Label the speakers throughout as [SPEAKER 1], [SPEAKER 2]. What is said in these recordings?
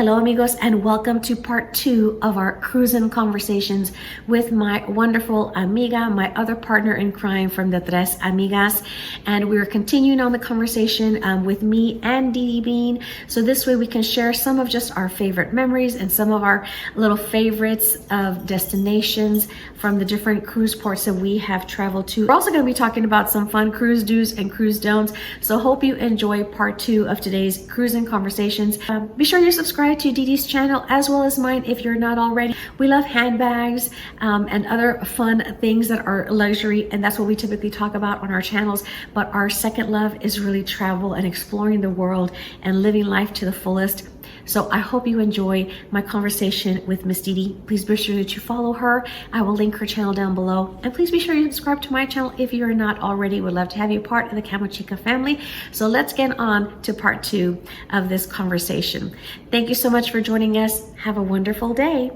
[SPEAKER 1] Hello amigos, and welcome to part 2 of our cruising conversations with my wonderful amiga, my other partner in crime from the Tres Amigas. And we're continuing on the conversation with me and Dee Bean. So this way we can share some of just our favorite memories and some of our little favorites of destinations from the different cruise ports that we have traveled to. We're also going to be talking about some fun cruise do's and cruise don'ts. So hope you enjoy part 2 of today's cruising conversations. Be sure you subscribe to Dee Dee's channel as well as mine if you're not already. We love handbags and other fun things that are luxury, and that's what we typically talk about on our channels. But our second love is really travel and exploring the world and living life to the fullest. So I hope you enjoy my conversation with Miss Dee Dee. Please be sure that you follow her. I will link her channel down below. And please be sure you subscribe to my channel if you're not already. Would love to have you part of the CamoChica family. So let's get on to part 2 of this conversation. Thank you so much for joining us. Have a wonderful day.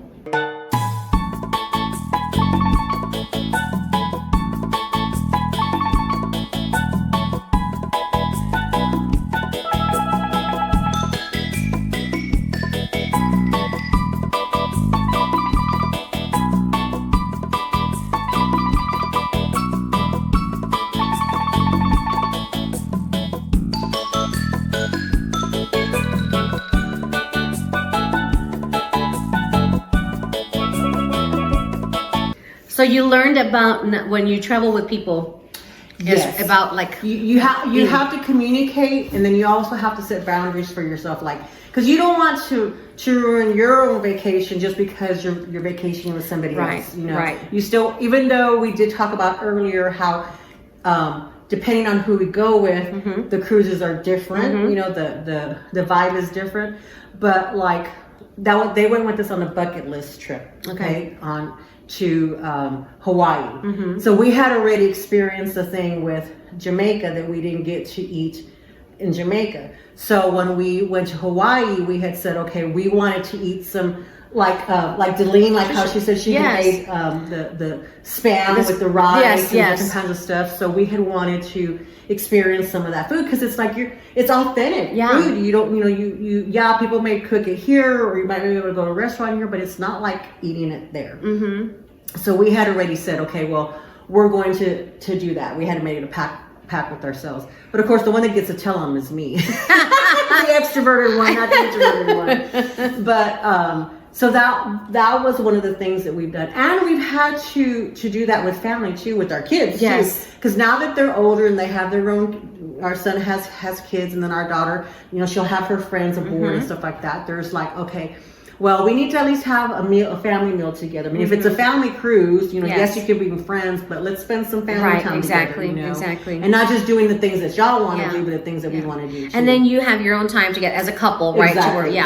[SPEAKER 1] So you learned about when you travel with people,
[SPEAKER 2] yes,
[SPEAKER 1] about like
[SPEAKER 2] you have to communicate, and then you also have to set boundaries for yourself, like because you don't want to ruin your own vacation just because you're vacationing with somebody else. You know,
[SPEAKER 1] right.
[SPEAKER 2] You still, even though we did talk about earlier how depending on who we go with, the cruises are different. You know, the vibe is different, but like that they went with us on a bucket list trip. Okay, to Hawaii. So we had already experienced the thing with Jamaica that we didn't get to eat in Jamaica. So when we went to Hawaii, we had said, okay, we wanted to eat some like Delene, like how she said she had made the spam with the rice and different kinds of stuff. So we had wanted to experience some of that food because it's like it's authentic food. You don't, you people may cook it here, or you might be able to go to a restaurant here, but it's not like eating it there. So we had already said, okay, well, we're going to do that. We had to make it a pact with ourselves. But of course, the one that gets to tell them is me, the extroverted one, not the introverted one. But so that was one of the things that we've done, and we've had to do that with family too, with our kids.
[SPEAKER 1] Yes,
[SPEAKER 2] because now that they're older and they have their own, our son has kids, and then our daughter, she'll have her friends aboard and stuff like that. There's like, okay, well, we need to at least have a family meal together. I mean, if it's a family cruise, yes, you can be with friends, but let's spend some family time together.
[SPEAKER 1] Exactly.
[SPEAKER 2] And not just doing the things that y'all want to do, but the things that we want to do too.
[SPEAKER 1] And then you have your own time to get as a couple, right?
[SPEAKER 2] Exactly.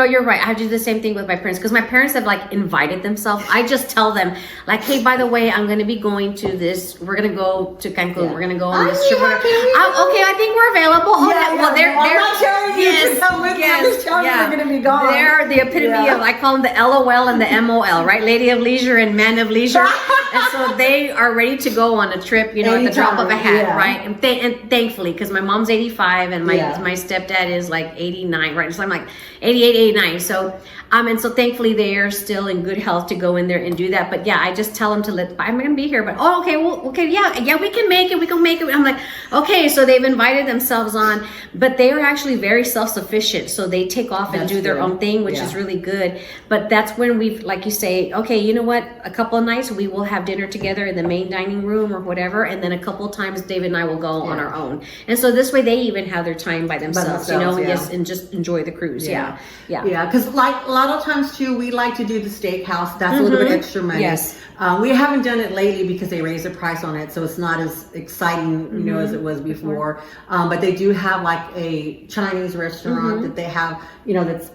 [SPEAKER 1] You're right. I do the same thing with my parents because my parents have like invited themselves. I just tell them like, hey, by the way, I'm going to be going to this. We're going to go to Cancun. We're going to go on this trip. Okay, I think we're available. Well, they're
[SPEAKER 2] not telling you to come with me. I'm just telling you they're going to be gone.
[SPEAKER 1] They're the epitome of, I call them the LOL and the MOL, right? Lady of leisure and man of leisure. And so they are ready to go on a trip, at the drop of a hat, right? And thankfully, because my mom's 85 and my stepdad is like 89, right? So I'm like 88, 89. So and so thankfully they are still in good health to go in there and do that. But yeah, I just tell them I'm gonna be here, but we can make it. We can make it. I'm like, okay, so they've invited themselves on, but they are actually very self-sufficient. So they take off and do their own thing, which is really good. But that's when we've, like you say, okay, you know what? A couple of nights we will have dinner together in the main dining room or whatever, and then a couple of times David and I will go on our own. And so this way they even have their time by themselves, yes, and just enjoy the cruise. Yeah.
[SPEAKER 2] Because like a lot of times too, we like to do the steakhouse. That's a little bit extra money.
[SPEAKER 1] Yes.
[SPEAKER 2] We haven't done it lately because they raised the price on it, so it's not as exciting, as it was before. But they do have like a Chinese restaurant that they have, that's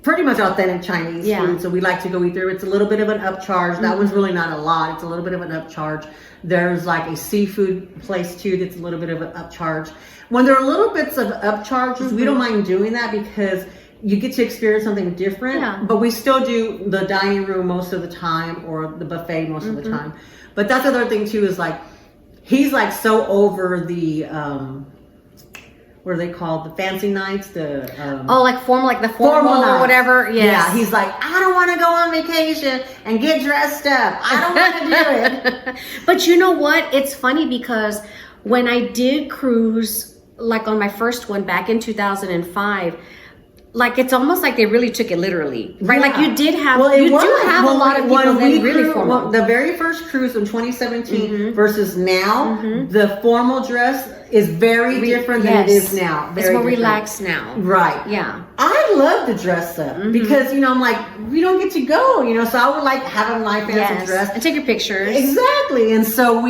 [SPEAKER 2] pretty much authentic Chinese food. So we like to go eat there. It's a little bit of an upcharge. That one's really not a lot. It's a little bit of an upcharge. There's like a seafood place too that's a little bit of an upcharge. When there are little bits of upcharges, we don't mind doing that because you get to experience something different, but we still do the dining room most of the time or the buffet most of the time. But that's the other thing too, is like, he's like so over the what are they called? The fancy nights, the
[SPEAKER 1] like the formal or
[SPEAKER 2] nights.
[SPEAKER 1] whatever. Yes.
[SPEAKER 2] Yeah, he's like, I don't want to go on vacation and get dressed up. I don't want to do it.
[SPEAKER 1] But you know what? It's funny because when I did cruise, like on my first one back in 2005, like it's almost like they really took it literally, right?
[SPEAKER 2] Yeah.
[SPEAKER 1] Like you did have,
[SPEAKER 2] well,
[SPEAKER 1] you do have a lot of people that really formal.
[SPEAKER 2] The very first cruise in 2017 versus now, the formal dress is very different than it is now.
[SPEAKER 1] It's more relaxed now.
[SPEAKER 2] Right.
[SPEAKER 1] Yeah.
[SPEAKER 2] I love to dress up because, I'm like, we don't get to go, so I would like have a nice fancy dress.
[SPEAKER 1] And take your pictures.
[SPEAKER 2] Exactly. And so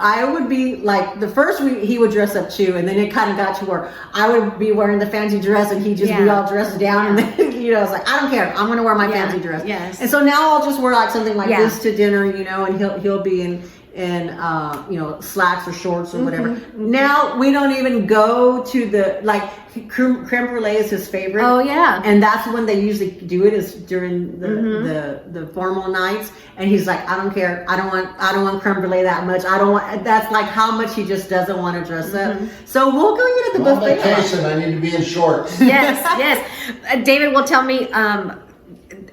[SPEAKER 2] I would be like, the first week he would dress up too, and then it kind of got to where I would be wearing the fancy dress and he'd just be all dressed down, and then, I was like, I don't care, I'm going to wear my fancy dress.
[SPEAKER 1] Yes.
[SPEAKER 2] And so now I'll just wear like something like this to dinner, and he'll be in slacks or shorts or whatever. Now we don't even go to the, like, creme brulee is his favorite.
[SPEAKER 1] Oh yeah.
[SPEAKER 2] And that's when they usually do it, is during the formal nights. And he's like, I don't care. I don't want creme brulee that much. That's like how much he just doesn't want to dress up. So we'll go eat at the buffet.
[SPEAKER 3] On vacation, I need to be in shorts.
[SPEAKER 1] Yes. David will tell me,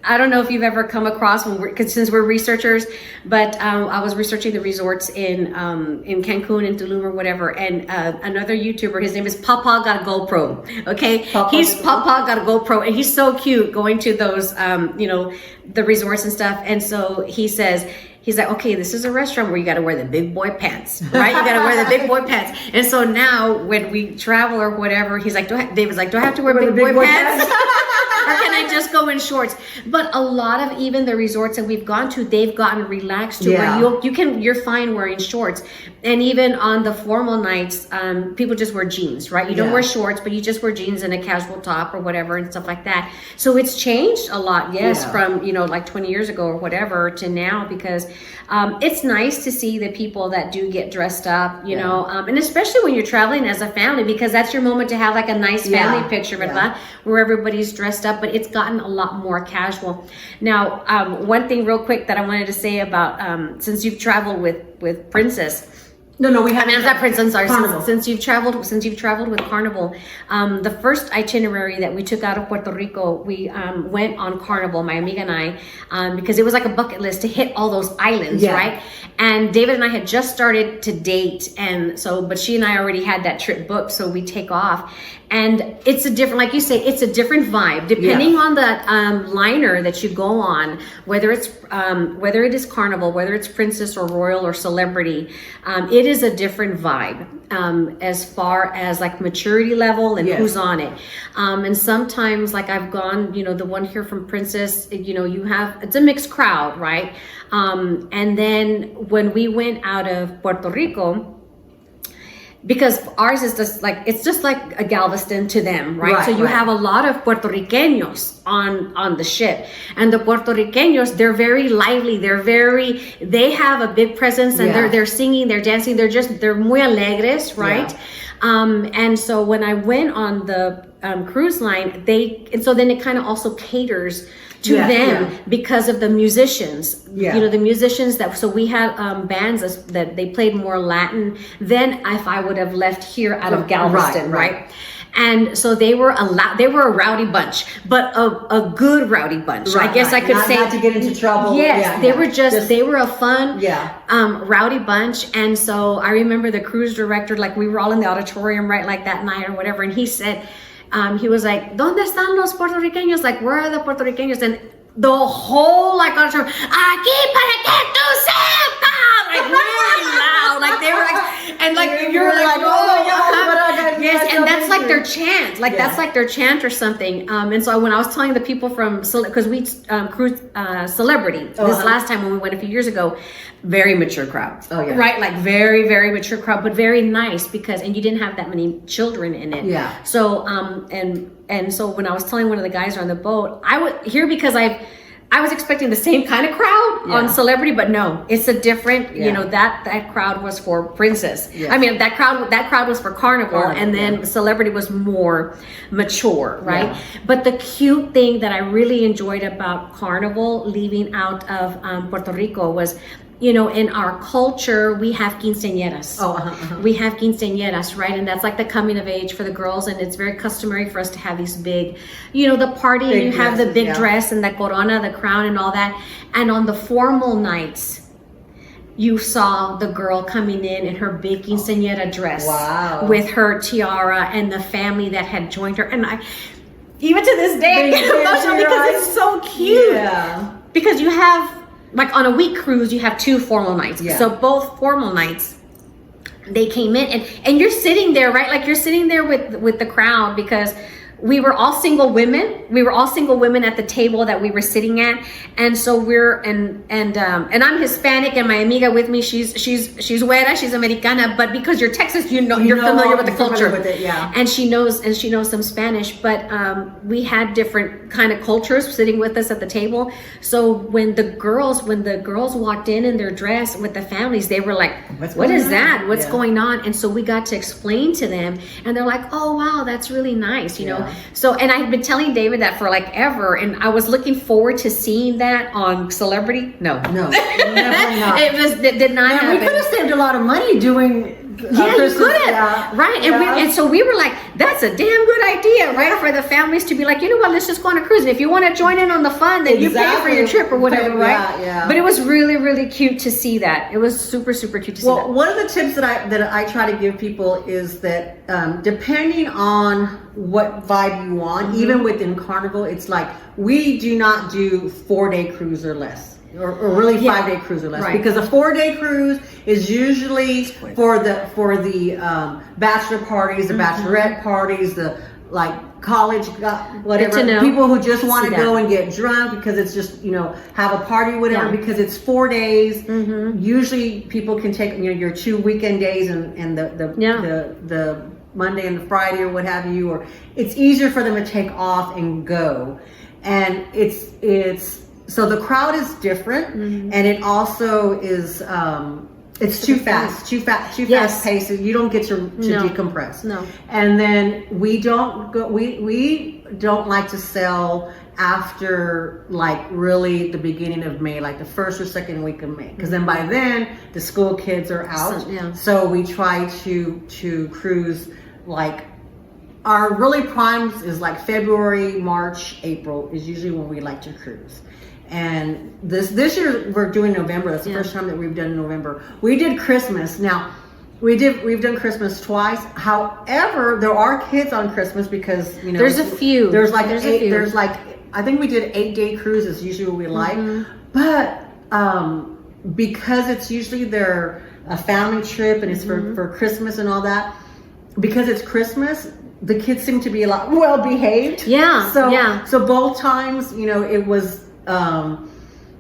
[SPEAKER 1] I don't know if you've ever come across, since we're researchers, but I was researching the resorts in Cancun and Tulum or whatever, and another YouTuber, his name is Papa Got a GoPro. Okay, Papa Got a GoPro, and he's so cute going to those, the resorts and stuff. And so he's like, okay, this is a restaurant where you got to wear the big boy pants, right? You got to wear the big boy pants. And so now when we travel or whatever, he's like, David's like, do I have to wear big boy pants? Or can I just go in shorts? But a lot of even the resorts that we've gone to, they've gotten relaxed to where you're fine wearing shorts. And even on the formal nights, people just wear jeans, right? You don't wear shorts, but you just wear jeans and a casual top or whatever and stuff like that. So it's changed a lot, from like 20 years ago or whatever to now, because it's nice to see the people that do get dressed up, and especially when you're traveling as a family, because that's your moment to have like a nice family picture, where everybody's dressed up. But it's gotten a lot more casual. Now, one thing real quick that I wanted to say about, since you've traveled with Princess.
[SPEAKER 2] No, we haven't.
[SPEAKER 1] I mean, not Prince. I'm sorry.
[SPEAKER 2] Carnival.
[SPEAKER 1] Since you've traveled with Carnival, the first itinerary that we took out of Puerto Rico, we went on Carnival, my amiga and I, because it was like a bucket list to hit all those islands, right? And David and I had just started to date, and so, but she and I already had that trip booked, so we take off. And it's a different, like you say, it's a different vibe depending on the liner that you go on, whether it is Carnival, whether it's Princess or Royal or Celebrity. It is a different vibe as far as like maturity level and who's on it. And sometimes, like I've gone, the one here from Princess, it's a mixed crowd, right? And then when we went out of Puerto Rico, because ours is just like a Galveston to them, right? So you have a lot of Puerto Ricanos on the ship, and the Puerto Ricanos, they're very lively, they have a big presence, and they're singing, they're dancing, they're muy alegres, right? And so when I went on the cruise line, so then it kind of also caters to them because of the musicians, the musicians so we had bands that they played more Latin than if I would have left here out of Galveston, right? And so they were a rowdy bunch, but a good rowdy bunch. I guess I could say,
[SPEAKER 2] not to get into trouble.
[SPEAKER 1] Yes, they were a fun, rowdy bunch. And so I remember the cruise director, like we were all in the auditorium, right, like that night or whatever, and he said, he was like, ¿Dónde están los puertorriqueños? Like, where are the puertorriqueños? And the whole auditorium, aquí para que tú sepas, like really loud, like they were like, and like you're like, oh my God, yes, and that's like their chant, that's like their chant or something. And so when I was telling the people from, because we cruised Celebrity this last time when we went a few years ago, very mature crowd, right? Like very, very mature crowd, but very nice and you didn't have that many children in it. So and so when I was telling one of the guys on the boat, I was here because I was expecting the same kind of crowd on Celebrity, but no, it's a different, that crowd was for Princess. I mean, that crowd was for Carnival, and then Celebrity was more mature, right? But the cute thing that I really enjoyed about Carnival leaving out of Puerto Rico was you know, in our culture, we have quinceañeras. We have quinceañeras, right? And that's like the coming of age for the girls. And it's very customary for us to have these big, you know, the party, and you have the big dress and the corona, the crown and all that. And on the formal nights, you saw the girl coming in her big quinceañera dress.
[SPEAKER 2] Wow.
[SPEAKER 1] With her tiara and the family that had joined her. And I, even to this day, I get emotional because it's so cute.
[SPEAKER 2] Yeah.
[SPEAKER 1] Because you have, like on a week cruise, you have 2 formal nights.
[SPEAKER 2] Yeah.
[SPEAKER 1] So both formal nights, they came in and you're sitting there, right? Like you're sitting there with the crowd, because we were all single women. We were all single women at the table that we were sitting at, and so we're and I'm Hispanic, and my amiga with me, she's güera, she's Americana, but because you're Texas, you're familiar with the culture,
[SPEAKER 2] with it, yeah.
[SPEAKER 1] And she knows some Spanish, but we had different kind of cultures sitting with us at the table. So when the girls walked in their dress with the families, they were like, "What is that? What's going on?" And so we got to explain to them, and they're like, "Oh wow, that's really nice," you know. So, and I had been telling David that for like ever, and I was looking forward to seeing that on Celebrity. No,
[SPEAKER 2] definitely not.
[SPEAKER 1] It did not happen.
[SPEAKER 2] We could have saved a lot of money doing.
[SPEAKER 1] You could have, right? And so we were like, that's a damn good idea, right? For the families to be like, you know what, let's just go on a cruise. And if you want to join in on the fun, then you pay for your trip or whatever, right?
[SPEAKER 2] Yeah.
[SPEAKER 1] But it was really, really cute to see that. It was super, super cute to see that.
[SPEAKER 2] Well, one of the tips that I try to give people is that depending on what vibe you want, even within Carnival, it's like we do not do 4-day cruise or less. Or really 5-day cruise or less,
[SPEAKER 1] right.
[SPEAKER 2] Because a 4-day cruise is usually for the bachelor parties, the bachelorette parties, the like college whatever, people who just want to go and get drunk because it's just, you know, have a party whatever, because it's 4 days. Usually people can take, you know, your 2 weekend days and the Monday and the Friday or what have you, or it's easier for them to take off and go, and it's. So the crowd is different, and it also is it's too fast paced. You don't get to decompress.
[SPEAKER 1] No.
[SPEAKER 2] And then we don't like to sell after like really the beginning of May, like the first or second week of May, because then by then the school kids are out. So we try to cruise like. Our really primes is like February, March, April is usually when we like to cruise. And this year we're doing November. That's the first time that we've done November. We did Christmas. Now we've done Christmas twice. However, there are kids on Christmas because, you know,
[SPEAKER 1] there's a few.
[SPEAKER 2] There's like I think we did 8-day cruises, usually what we like. But because it's usually a family trip and it's for Christmas and all that, because it's Christmas, the kids seem to be a lot well behaved. So both times, you know, it was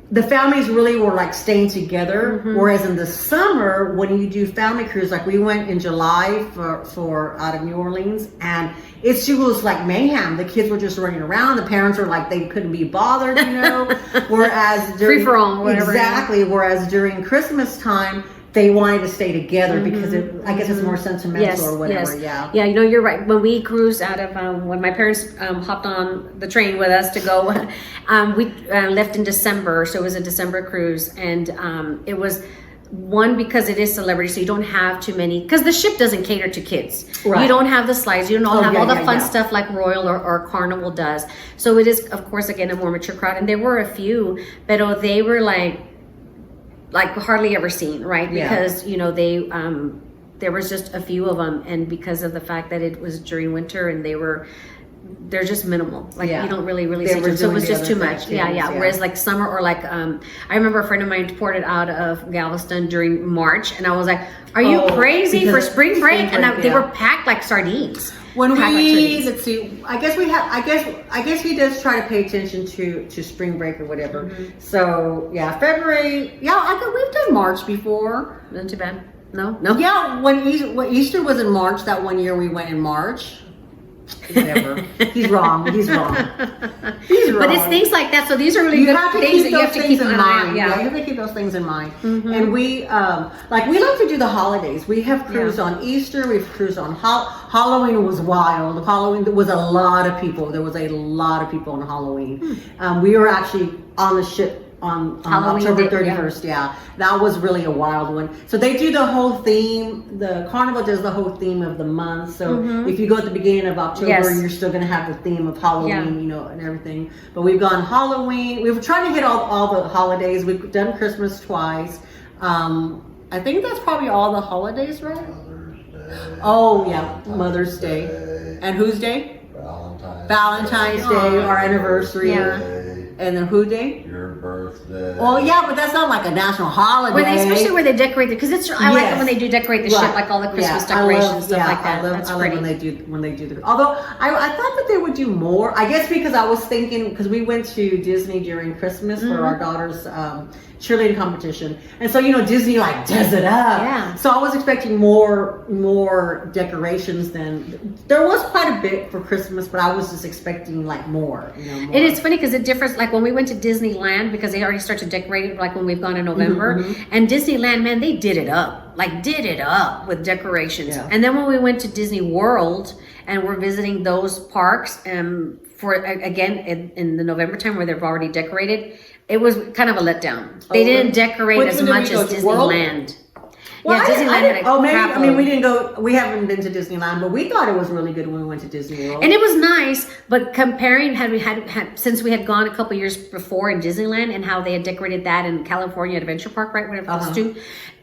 [SPEAKER 2] the families really were like staying together. Whereas in the summer, when you do family cruise, like we went in July for out of New Orleans, and it was like mayhem. The kids were just running around. The parents were like, they couldn't be bothered, you know. Whereas during,
[SPEAKER 1] free for all, whatever.
[SPEAKER 2] Exactly. Whereas during Christmas time, they wanted to stay together because I guess it's more sentimental or whatever. Yeah,
[SPEAKER 1] you know, you're right. When we cruised out of when my parents hopped on the train with us to go, we left in December, so it was a December cruise, and it was one because it is celebrity, so you don't have too many, because the ship doesn't cater to kids. Right. You don't have the slides, you don't have all the fun stuff like Royal or Carnival does. So it is, of course, again, a more mature crowd, and there were a few, but they were like hardly ever seen, right? Because you know, there was just a few of them, and because of the fact that it was during winter and they're just minimal, like you don't really see them, so it was just too much. Whereas like summer, or like I remember a friend of mine poured it out of Galveston during March, and I was like, are you crazy for spring break? And they were packed like sardines.
[SPEAKER 2] When let's see, I guess he does try to pay attention to spring break or whatever. So yeah, February. Yeah, we've done March before.
[SPEAKER 1] Not too bad. No.
[SPEAKER 2] Yeah, when Easter was in March, that one year we went in March. Whatever. He's wrong. But
[SPEAKER 1] it's things like that. So these are really good things that you have to keep in mind.
[SPEAKER 2] Yeah, you have to keep those things in mind. And we we like to do the holidays. We have cruised on Easter. We've cruised on Halloween. Was wild. Halloween, there was a lot of people. There was a lot of people on Halloween. We were actually on the ship on
[SPEAKER 1] Halloween
[SPEAKER 2] October
[SPEAKER 1] day,
[SPEAKER 2] 31st. Yeah, that was really a wild one. So they do the whole theme. The carnival does the whole theme of the month. So if you go at the beginning of October,
[SPEAKER 1] Yes.
[SPEAKER 2] you're still gonna have the theme of Halloween,
[SPEAKER 1] Yeah.
[SPEAKER 2] you know, and everything. But we've gone Halloween. We were trying to hit all the holidays. We've done Christmas twice. I think that's probably all the holidays, right? Oh yeah, Mother's Day. And whose day? Valentine's Day, our anniversary.
[SPEAKER 1] Yeah.
[SPEAKER 2] And then who day?
[SPEAKER 3] Your birthday.
[SPEAKER 2] Oh yeah, but that's not like a national holiday.
[SPEAKER 1] Especially where they decorate it, because it's. I like it when they do decorate the ship,
[SPEAKER 2] Right.
[SPEAKER 1] like all the Christmas
[SPEAKER 2] Yeah,
[SPEAKER 1] decorations, stuff like that.
[SPEAKER 2] I love,
[SPEAKER 1] That's
[SPEAKER 2] I love
[SPEAKER 1] pretty.
[SPEAKER 2] when they do the. Although I thought that they would do more. I guess because I was thinking, because we went to Disney during Christmas for our daughter's cheerleading competition, and so Disney like does it up.
[SPEAKER 1] Yeah.
[SPEAKER 2] So I was expecting more decorations than there was quite a bit for Christmas, but I was just expecting like more. More.
[SPEAKER 1] It is funny because it differs. Like when we went to Disneyland, because they already start to decorate it, like when we've gone in November, and Disneyland, man, they did it up with decorations.
[SPEAKER 2] Yeah.
[SPEAKER 1] And then when we went to Disney World and we're visiting those parks, for again in the November time where they've already decorated, it was kind of a letdown. They didn't decorate
[SPEAKER 2] Which
[SPEAKER 1] as
[SPEAKER 2] one did we
[SPEAKER 1] much
[SPEAKER 2] go
[SPEAKER 1] as
[SPEAKER 2] to? World?
[SPEAKER 1] Disneyland.
[SPEAKER 2] Well,
[SPEAKER 1] Yeah,
[SPEAKER 2] I
[SPEAKER 1] Disneyland
[SPEAKER 2] didn't-
[SPEAKER 1] had a
[SPEAKER 2] maybe.
[SPEAKER 1] crap
[SPEAKER 2] I mean,
[SPEAKER 1] load.
[SPEAKER 2] we didn't go. We haven't been to Disneyland, but we thought it was really good when we went to Disney World.
[SPEAKER 1] And it was nice, but comparing had since we had gone a couple years before in Disneyland and how they had decorated that in California Adventure Park, right, whatever those two.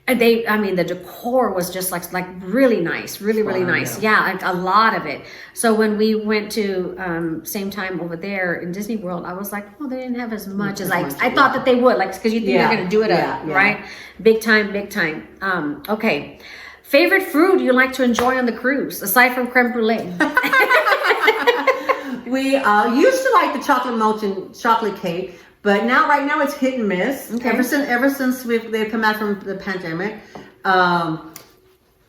[SPEAKER 1] And the decor was just like really nice, really nice. Yeah, like a lot of it. So when we went to same time over there in Disney World, I was like, oh, they didn't have as much as I thought that they would, like because you think they're gonna do it up, right? Big time. Okay. Favorite food you like to enjoy on the cruise, aside from creme brulee?
[SPEAKER 2] We used to like the chocolate molten chocolate cake, but right now it's hit and miss.
[SPEAKER 1] Okay.
[SPEAKER 2] Ever since they've come out from the pandemic,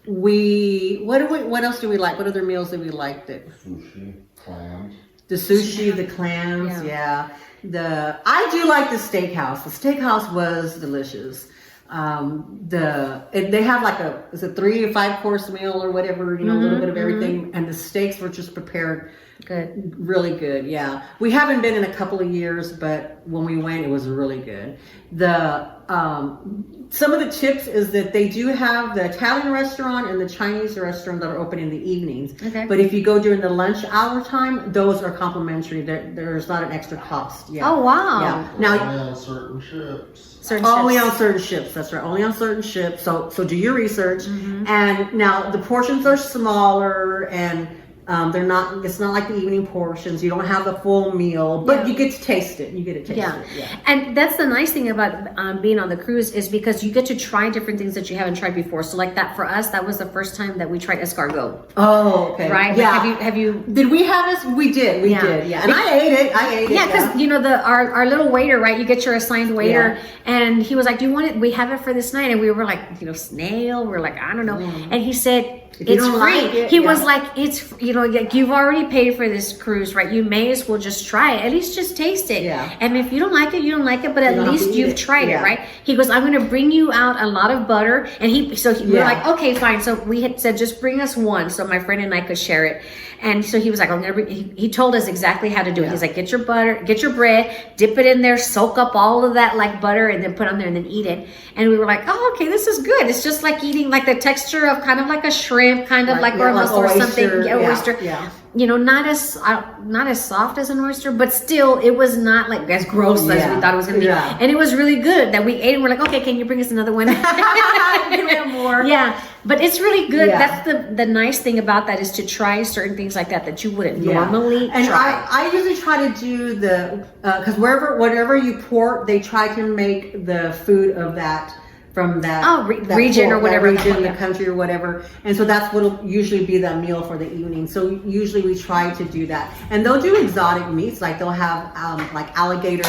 [SPEAKER 2] what else do we like? What other meals do we like?
[SPEAKER 3] Sushi, clams.
[SPEAKER 2] The sushi, the clams, I do like the steakhouse. The steakhouse was delicious. They have like is a 3 or 5 course meal or whatever, a little bit of everything, and the steaks were just prepared
[SPEAKER 1] Good.
[SPEAKER 2] really good. Yeah, we haven't been in a couple of years, but when we went, it was really good. Some of the tips is that they do have the Italian restaurant and the Chinese restaurant that are open in the evenings.
[SPEAKER 1] Okay.
[SPEAKER 2] But if you go during the lunch hour time, those are complimentary. There's not an extra cost. Yeah.
[SPEAKER 1] Oh wow.
[SPEAKER 2] Yeah. Now
[SPEAKER 3] Only on certain ships.
[SPEAKER 2] only on certain ships. That's right. Only on certain ships. So do your research. And now the portions are smaller and they're not. It's not like the evening portions. You don't have the full meal, but you get to taste it. You get to taste it. Yeah.
[SPEAKER 1] And that's the nice thing about being on the cruise is because you get to try different things that you haven't tried before. So like that for us, that was the first time that we tried escargot.
[SPEAKER 2] Oh, okay.
[SPEAKER 1] Right?
[SPEAKER 2] Yeah.
[SPEAKER 1] Like, have you?
[SPEAKER 2] Did we have this? We did. We did. Yeah. And I ate it.
[SPEAKER 1] Yeah, because our little waiter, right? You get your assigned waiter, and he was like, "Do you want it? We have it for this night." And we were like, snail. We're like, I don't know. And he said,
[SPEAKER 2] If you
[SPEAKER 1] it's
[SPEAKER 2] don't
[SPEAKER 1] free.
[SPEAKER 2] like it,
[SPEAKER 1] He was like, it's, like you've already paid for this cruise, right? You may as well just try it. At least just taste it.
[SPEAKER 2] Yeah.
[SPEAKER 1] And if you don't like it, you don't like it, but
[SPEAKER 2] You
[SPEAKER 1] at
[SPEAKER 2] don't have
[SPEAKER 1] least
[SPEAKER 2] to eat
[SPEAKER 1] you've
[SPEAKER 2] it.
[SPEAKER 1] tried
[SPEAKER 2] Yeah.
[SPEAKER 1] it, right? He goes, I'm going to bring you out a lot of butter. And we were
[SPEAKER 2] Yeah.
[SPEAKER 1] like, okay, fine. So we had said, just bring us one so my friend and I could share it. And so he was like, he told us exactly how to do it. He's like, get your butter, get your bread, dip it in there, soak up all of that like butter, and then put on there and then eat it. And we were like, oh, okay, this is good. It's just like eating like the texture of kind of like a shrimp, kind of like or
[SPEAKER 2] oyster,
[SPEAKER 1] something. Yeah, oyster.
[SPEAKER 2] Yeah.
[SPEAKER 1] Not as soft as an oyster, but still, it was not like as gross as we thought it was going to be.
[SPEAKER 2] Yeah.
[SPEAKER 1] And it was really good that we ate. And we're like, okay, can you bring us another one?
[SPEAKER 2] Give me more.
[SPEAKER 1] Yeah, but it's really good.
[SPEAKER 2] Yeah.
[SPEAKER 1] That's the nice thing about that is to try certain things like that you wouldn't normally
[SPEAKER 2] and
[SPEAKER 1] try.
[SPEAKER 2] I usually try to do because whatever you port, they try to make the food of that from that that
[SPEAKER 1] region or
[SPEAKER 2] port,
[SPEAKER 1] whatever,
[SPEAKER 2] that region,
[SPEAKER 1] yeah.
[SPEAKER 2] the country or whatever, and so that's what'll usually be the meal for the evening. So usually we try to do that, and they'll do exotic meats, like they'll have like alligator.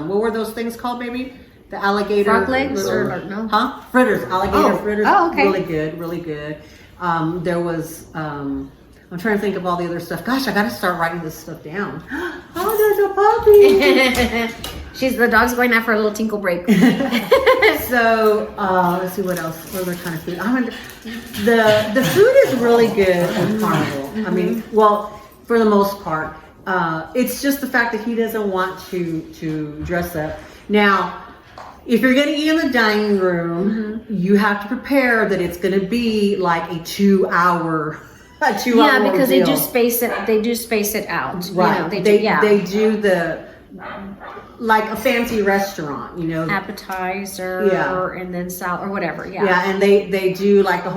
[SPEAKER 2] What were those things called, baby? The alligator
[SPEAKER 1] Frog legs or no?
[SPEAKER 2] Huh? Fritters, alligator fritters.
[SPEAKER 1] Oh, okay.
[SPEAKER 2] Really good. There was. I'm trying to think of all the other stuff. Gosh, I got to start writing this stuff down. Oh, there's a puppy.
[SPEAKER 1] The dog's going out for a little tinkle break.
[SPEAKER 2] So let's see what else. What other kind of food? The food is really good at Carnival. I mean, well, for the most part, it's just the fact that he doesn't want to dress up. Now, if you're going to eat in the dining room, you have to prepare that it's going to be like a 2 hour.
[SPEAKER 1] Yeah, because they do space it. They do space it out.
[SPEAKER 2] Right.
[SPEAKER 1] You know,
[SPEAKER 2] they do the like a fancy restaurant, you know,
[SPEAKER 1] appetizer, and then salad or whatever. Yeah.
[SPEAKER 2] Yeah, and they do like the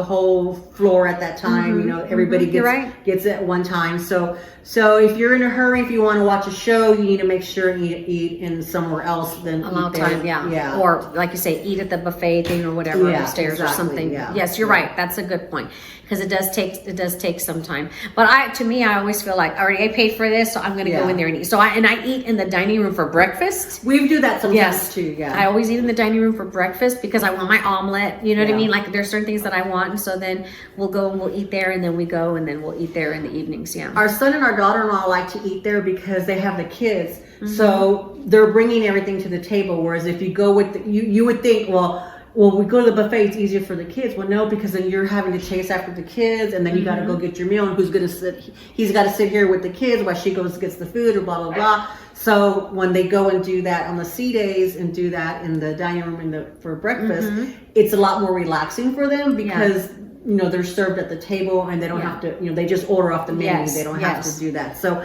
[SPEAKER 2] whole floor at that time. You know, everybody gets it at one time. So if you're in a hurry, if you want to watch a show, you need to make sure you eat in somewhere else than
[SPEAKER 1] a long time. Yeah. Or like you say, eat at the buffet thing or whatever upstairs or something.
[SPEAKER 2] Yeah.
[SPEAKER 1] Yes, you're right. That's a good point. Because it does take some time. But to me, I always feel like I paid for this, so I'm going to go in there and eat. So I eat in the dining room for breakfast.
[SPEAKER 2] We do that sometimes too. Yeah,
[SPEAKER 1] I always eat in the dining room for breakfast because I want my omelet. You know what I mean? Like there's certain things that I want, and so then we'll go and we'll eat there, and then we go and then we'll eat there in the evenings. Yeah.
[SPEAKER 2] Our son and our daughter-in-law like to eat there because they have the kids, so they're bringing everything to the table. Whereas if you go with you would think, well, we go to the buffet, it's easier for the kids. Well, no, because then you're having to chase after the kids, and then you got to go get your meal, and who's going to sit? He's got to sit here with the kids while she goes gets the food, or blah blah blah. So when they go and do that on the C days and do that in the dining room for breakfast, it's a lot more relaxing for them because you know they're served at the table and they don't have to, you know, they just order off the menu. They don't have to do that. So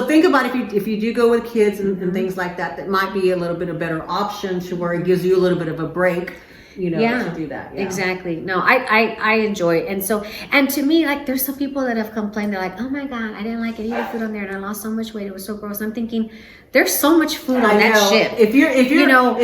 [SPEAKER 2] think about if you do go with kids and things like that, that might be a little bit of better option to where it gives you a little bit of a break. You know, to do that. Yeah.
[SPEAKER 1] Exactly. No, I enjoy it. And to me, like there's some people that have complained, they're like, oh my God, I didn't like any of the food on there and I lost so much weight. It was so gross. I'm thinking there's so much food on that ship.
[SPEAKER 2] If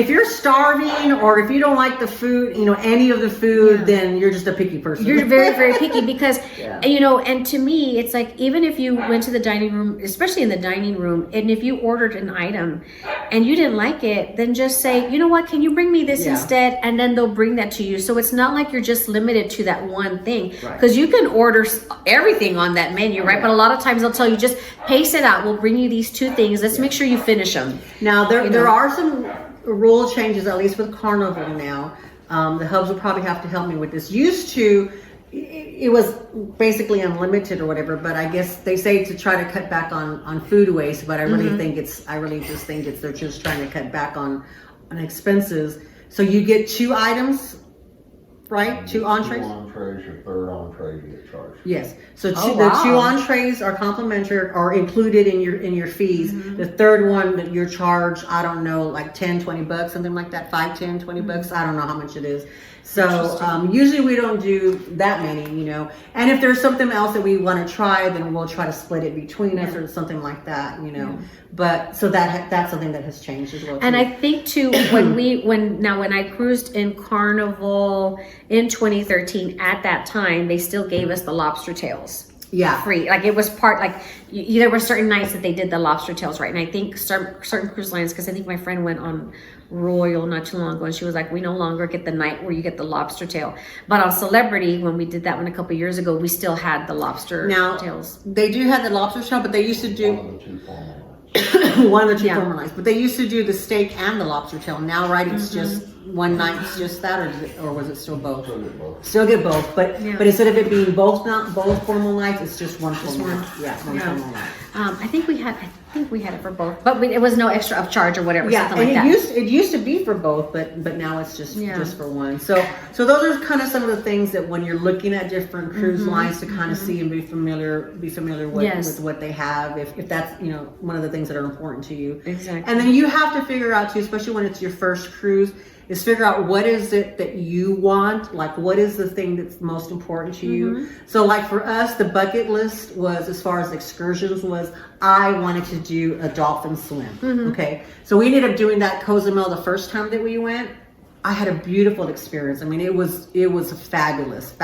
[SPEAKER 2] you're starving or if you don't like the food, you know, any of the food, then you're just a picky person.
[SPEAKER 1] You're very, very picky because, you know, and to me, it's like, even if you went to the dining room, especially in the dining room, and if you ordered an item and you didn't like it, then just say, you know what, can you bring me this instead? And then they'll bring that to you. So it's not like you're just limited to that one thing, because you can order everything on that menu, right? But a lot of times they'll tell you, just pace it out. We'll bring you these two things. Let's make sure you finish them.
[SPEAKER 2] Now there are some rule changes, at least with Carnival now. The hubs will probably have to help me with this. Used to, it was basically unlimited or whatever, but I guess they say to try to cut back on food waste, but I really just think they're just trying to cut back on expenses. So you get 2 items, right? 2 entrees.
[SPEAKER 3] 2 entrees, your third entree you get charged.
[SPEAKER 2] Yes. So the 2 entrees are complimentary or included in your fees. The third one that you're charged, I don't know, like $10-20, something like that, $5-10-20. I don't know how much it is. So usually we don't do that many, you know. And if there's something else that we want to try, then we'll try to split it between us or something like that, you know. But so that's something that has changed as well.
[SPEAKER 1] And I think too, when I cruised in Carnival in 2013, at that time they still gave us the lobster tails. Free. Like it was part, like there were certain nights that they did the lobster tails, right? And I think certain cruise lines, because I think my friend went on Royal not too long ago, and she was like, we no longer get the night where you get the lobster tail. But on Celebrity, when we did that one a couple years ago, we still had the lobster tails.
[SPEAKER 2] They do have the lobster tail, but they used to do one of the 2 formal nights. But they used to do the steak and the lobster tail. Now, right, it's just one night, it's just that, or was it still both? Still get both. But instead of it being both formal nights, it's just one formal night. One formal night.
[SPEAKER 1] I think we had it for both, but it was no extra upcharge or whatever. Something like that.
[SPEAKER 2] It used to be for both, but now it's just for one. So those are kind of some of the things that when you're looking at different cruise lines to kind of see and be familiar with what they have, if that's, you know, one of the things that are important to you.
[SPEAKER 1] Exactly.
[SPEAKER 2] And then you have to figure out too, especially when it's your first cruise, is figure out what is it that you want, like what is the thing that's most important to you. So like for us, the bucket list was, as far as excursions, was I wanted to do a dolphin swim. Okay, so we ended up doing that Cozumel the first time that we went. I had a beautiful experience. I mean, it was fabulous.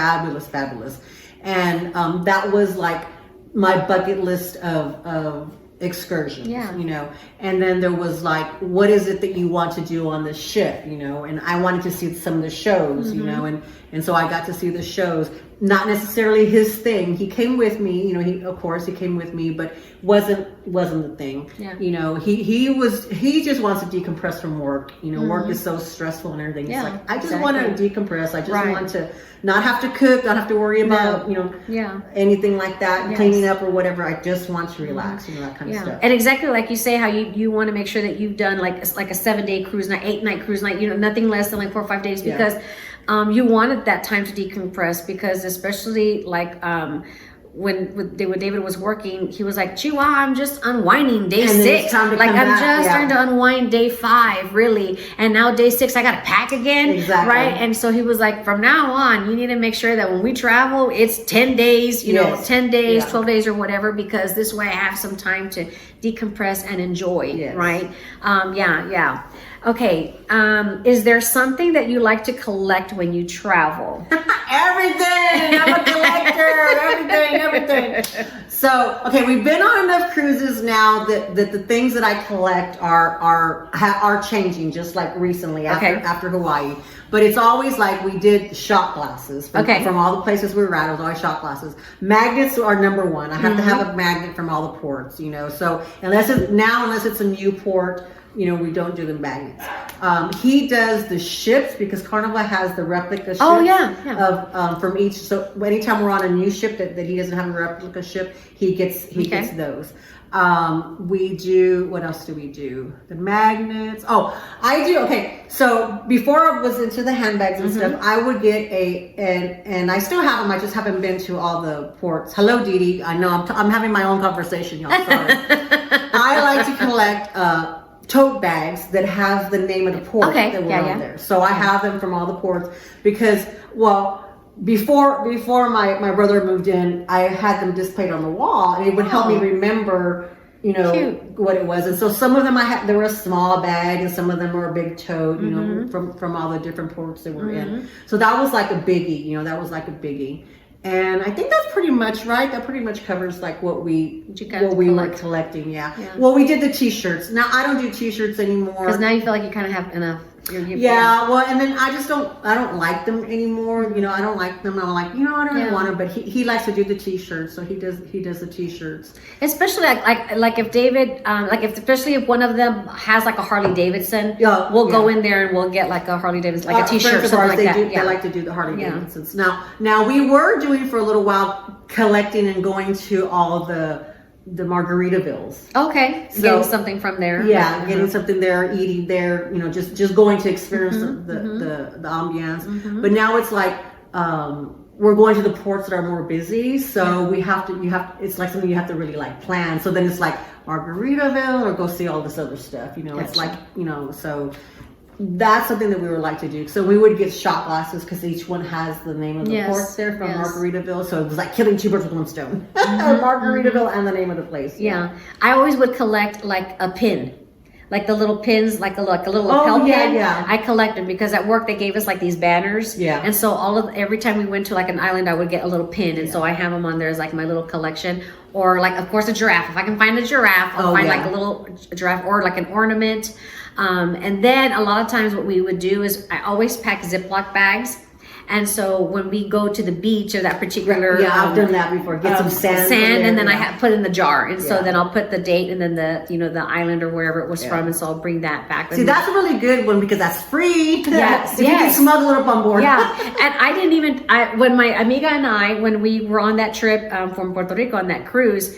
[SPEAKER 2] And that was like my bucket list of excursions, you know. And then there was like, what is it that you want to do on the ship, you know? And I wanted to see some of the shows, you know, and so I got to see the shows. not necessarily his thing. He came with me, you know, he came with me, but wasn't the thing.
[SPEAKER 1] Yeah.
[SPEAKER 2] You know, he just wants to decompress from work. You know, work is so stressful and everything.
[SPEAKER 1] Yeah,
[SPEAKER 2] It's like, I just
[SPEAKER 1] exactly.
[SPEAKER 2] want to decompress. I just
[SPEAKER 1] Right.
[SPEAKER 2] want to not have to cook, not have to worry about, you know, anything like that,
[SPEAKER 1] Yes.
[SPEAKER 2] cleaning up or whatever. I just want to relax, you know, that kind of stuff.
[SPEAKER 1] And exactly like you say, how you want to make sure that you've done like a 7-day cruise night, 8-night cruise night, you know, nothing less than like 4 or 5 days, because you wanted that time to decompress, because especially like when David was working, he was like, Chihuahua, I'm just unwinding day
[SPEAKER 2] And then
[SPEAKER 1] 6.
[SPEAKER 2] it's time to
[SPEAKER 1] Like
[SPEAKER 2] come
[SPEAKER 1] I'm
[SPEAKER 2] back,
[SPEAKER 1] just starting to unwind day 5, really. And now day 6, I got to pack again.
[SPEAKER 2] Exactly.
[SPEAKER 1] Right. And so he was like, from now on, you need to make sure that when we travel, it's 10 days, you know, 10 days, 12 days or whatever, because this way I have some time to decompress and enjoy. Right. Okay. Is there something that you like to collect when you travel?
[SPEAKER 2] Everything. I'm a collector. everything. So, okay, we've been on enough cruises now that the things that I collect are changing, just like recently after Hawaii. But it's always like we did shot glasses from all the places we were at. It was always shot glasses. Magnets are number one. I have to have a magnet from all the ports, you know. So unless it's a new port, you know, we don't do the magnets. He does the ships, because Carnival has the replica ships of from each. So anytime we're on a new ship that he doesn't have a replica ship, he gets those. We do, what else do we do? The magnets. Oh, I do. Okay. So before I was into the handbags and stuff, I would get and I still have them. I just haven't been to all the ports. Hello, Dee Dee. I know I'm having my own conversation, y'all. Sorry. I like to collect, tote bags that have the name of the port that were on there. So I have them from all the ports because, well, before my brother moved in, I had them displayed on the wall, and it would help me remember, you know, what it was. And so some of them there were a small bag, and some of them were a big tote, you know, from all the different ports that we're in. So that was like a biggie, you know, And I think that's pretty much right. That pretty much covers like what we were collecting. Yeah. Well, we did the T-shirts. Now I don't do T-shirts anymore
[SPEAKER 1] because now you feel like you kind of have enough.
[SPEAKER 2] Well, and then I don't like them anymore. You know, I don't like them. I'm like, you know, I don't really want them. But he likes to do the T-shirts, so he does the T-shirts.
[SPEAKER 1] Especially like if David, especially if one of them has like a Harley Davidson, we'll go in there and we'll get like a Harley Davidson, like a T-shirt, something like that.
[SPEAKER 2] They like to do the Harley Davidsons. Now we were doing for a little while collecting and going to all the Margaritavilles.
[SPEAKER 1] Okay, so getting something from there.
[SPEAKER 2] Yeah, getting something there, eating there, you know, just going to experience the ambiance. But now it's like we're going to the ports that are more busy, so we have to. It's like something you have to really like plan. So then it's like Margaritaville or go see all this other stuff. You know, it's like, you know, so. That's something that we would like to do. So we would get shot glasses because each one has the name of the ports there from Margaritaville. So it was like killing 2 birds with 1 stone. Margaritaville and the name of the place.
[SPEAKER 1] Yeah. I always would collect like a pin. Like the little pins, like a little lapel pin.
[SPEAKER 2] Yeah.
[SPEAKER 1] I collect them because at work they gave us like these banners.
[SPEAKER 2] Yeah.
[SPEAKER 1] And so every time we went to like an island, I would get a little pin, and so I have them on there as like my little collection. Or like, of course, a giraffe. If I can find a giraffe, I'll find like a little giraffe or like an ornament. And then a lot of times what we would do is I always pack Ziploc bags. And so when we go to the beach or that particular,
[SPEAKER 2] I've done that before. Get some sand,
[SPEAKER 1] and then I put in the jar, and so then I'll put the date and then the island or wherever it was from, and so I'll bring that back.
[SPEAKER 2] See, that's a really good one because that's free.
[SPEAKER 1] Yes,
[SPEAKER 2] you can smuggle it up on board.
[SPEAKER 1] Yeah, and I didn't even when my amiga and I, when we were on that trip from Puerto Rico on that cruise.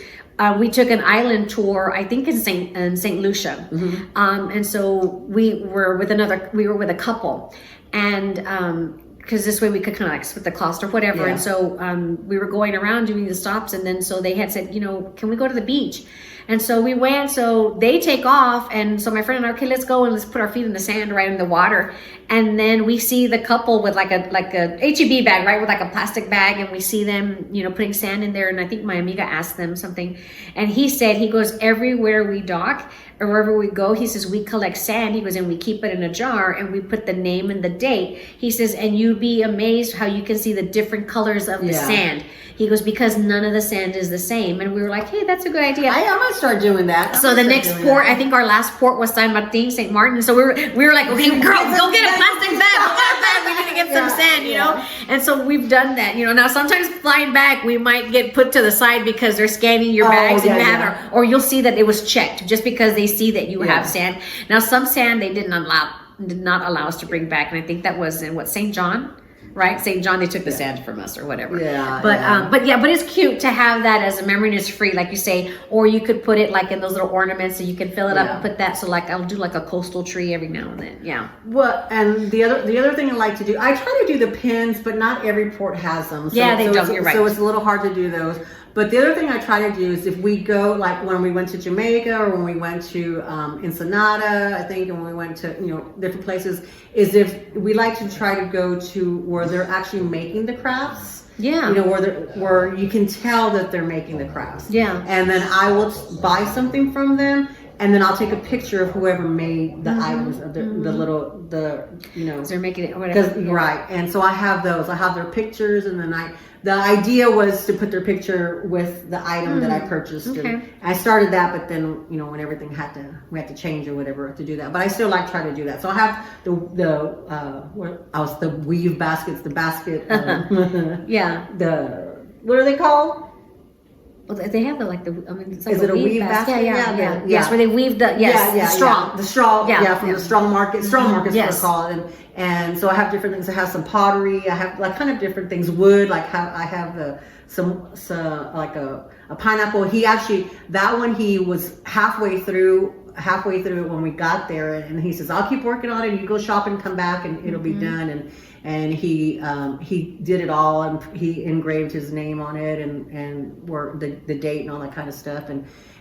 [SPEAKER 1] We took an island tour, I think in Saint Lucia, and so we were with a couple, and because this way we could kind of like split the cost or whatever. And so we were going around doing the stops, and then so they had said, you know, can we go to the beach? And so we went. So they take off, and so my friend and I, okay, let's go and let's put our feet in the sand, right in the water. And then we see the couple with like a HEB bag, right, with like a plastic bag, and we see them, you know, putting sand in there. And I think my amiga asked them something, and he said, he goes, everywhere we dock or wherever we go, he says, we collect sand. He goes, and we keep it in a jar and we put the name and the date. He says, and you'd be amazed how you can see the different colors of the sand. He goes, because none of the sand is the same. And we were like, hey, that's a good idea.
[SPEAKER 2] I'm gonna start doing that.
[SPEAKER 1] So the next port, I think our last port was San Martin, St. Martin. So we were like, okay, girl, go get a plastic bag. We need to get some sand, you know? And so we've done that, you know. Now sometimes flying back, we might get put to the side because they're scanning your bags and you have, or you'll see that it was checked just because they see that you have sand. Now some sand they did not allow us to bring back, and I think that was in St. John. Right, St. John, they took the sand from us or whatever. But it's cute to have that as a memory, and it's free, like you say. Or you could put it like in those little ornaments, so you can fill it up and put that. So like I'll do like a coastal tree every now and then. Yeah.
[SPEAKER 2] Well, and the other thing I like to do, I try to do the pins, but not every port has them. So,
[SPEAKER 1] they don't. You're right.
[SPEAKER 2] So it's a little hard to do those. But the other thing I try to do is if we go, like when we went to Jamaica or when we went to Ensenada, I think, and when we went to, you know, different places, is if we like to try to go to where they're actually making the crafts.
[SPEAKER 1] Yeah.
[SPEAKER 2] You know, where you can tell that they're making the crafts.
[SPEAKER 1] Yeah.
[SPEAKER 2] And then I will buy something from them, and then I'll take a picture of whoever made the items of the you know.
[SPEAKER 1] They're making it whatever.
[SPEAKER 2] Right. And so I have those. I have their pictures, and then the idea was to put their picture with the item that I purchased.
[SPEAKER 1] Okay.
[SPEAKER 2] And I started that, but then, you know, when everything we had to change or whatever to do that. But I still like trying to do that. So I have the weave baskets, the basket. What are they called?
[SPEAKER 1] Well, they have it's like
[SPEAKER 2] is it a weave basket?
[SPEAKER 1] Yeah. Yes, where they weave the straw.
[SPEAKER 2] The straw, from the straw market. Straw market's what it's called. And so I have different things. I have some pottery. I have like kind of different things. Wood, like I have some like a pineapple. That one he was halfway through it when we got there, and he says, I'll keep working on it. You go shop and come back and it'll be done. And he did it all, and he engraved his name on it and the date and all that kind of stuff.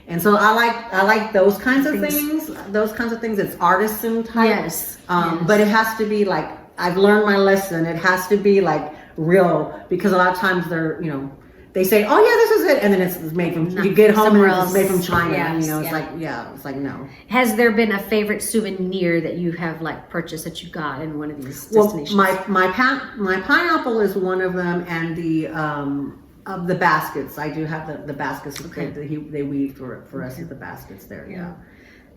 [SPEAKER 2] And so I like those kinds of things. Those kinds of things. It's artisan type.
[SPEAKER 1] Yes.
[SPEAKER 2] But it has to be like, I've learned my lesson. It has to be like real, because a lot of times they're, you know, they say, oh yeah, this is it, and then it's made from, you get home and it's made from China.
[SPEAKER 1] Yes,
[SPEAKER 2] you know, it's like no.
[SPEAKER 1] Has there been a favorite souvenir that you have like purchased that you got in one of these destinations?
[SPEAKER 2] My pineapple is one of them, and of the baskets. I do have the baskets that they weave for us as the baskets there.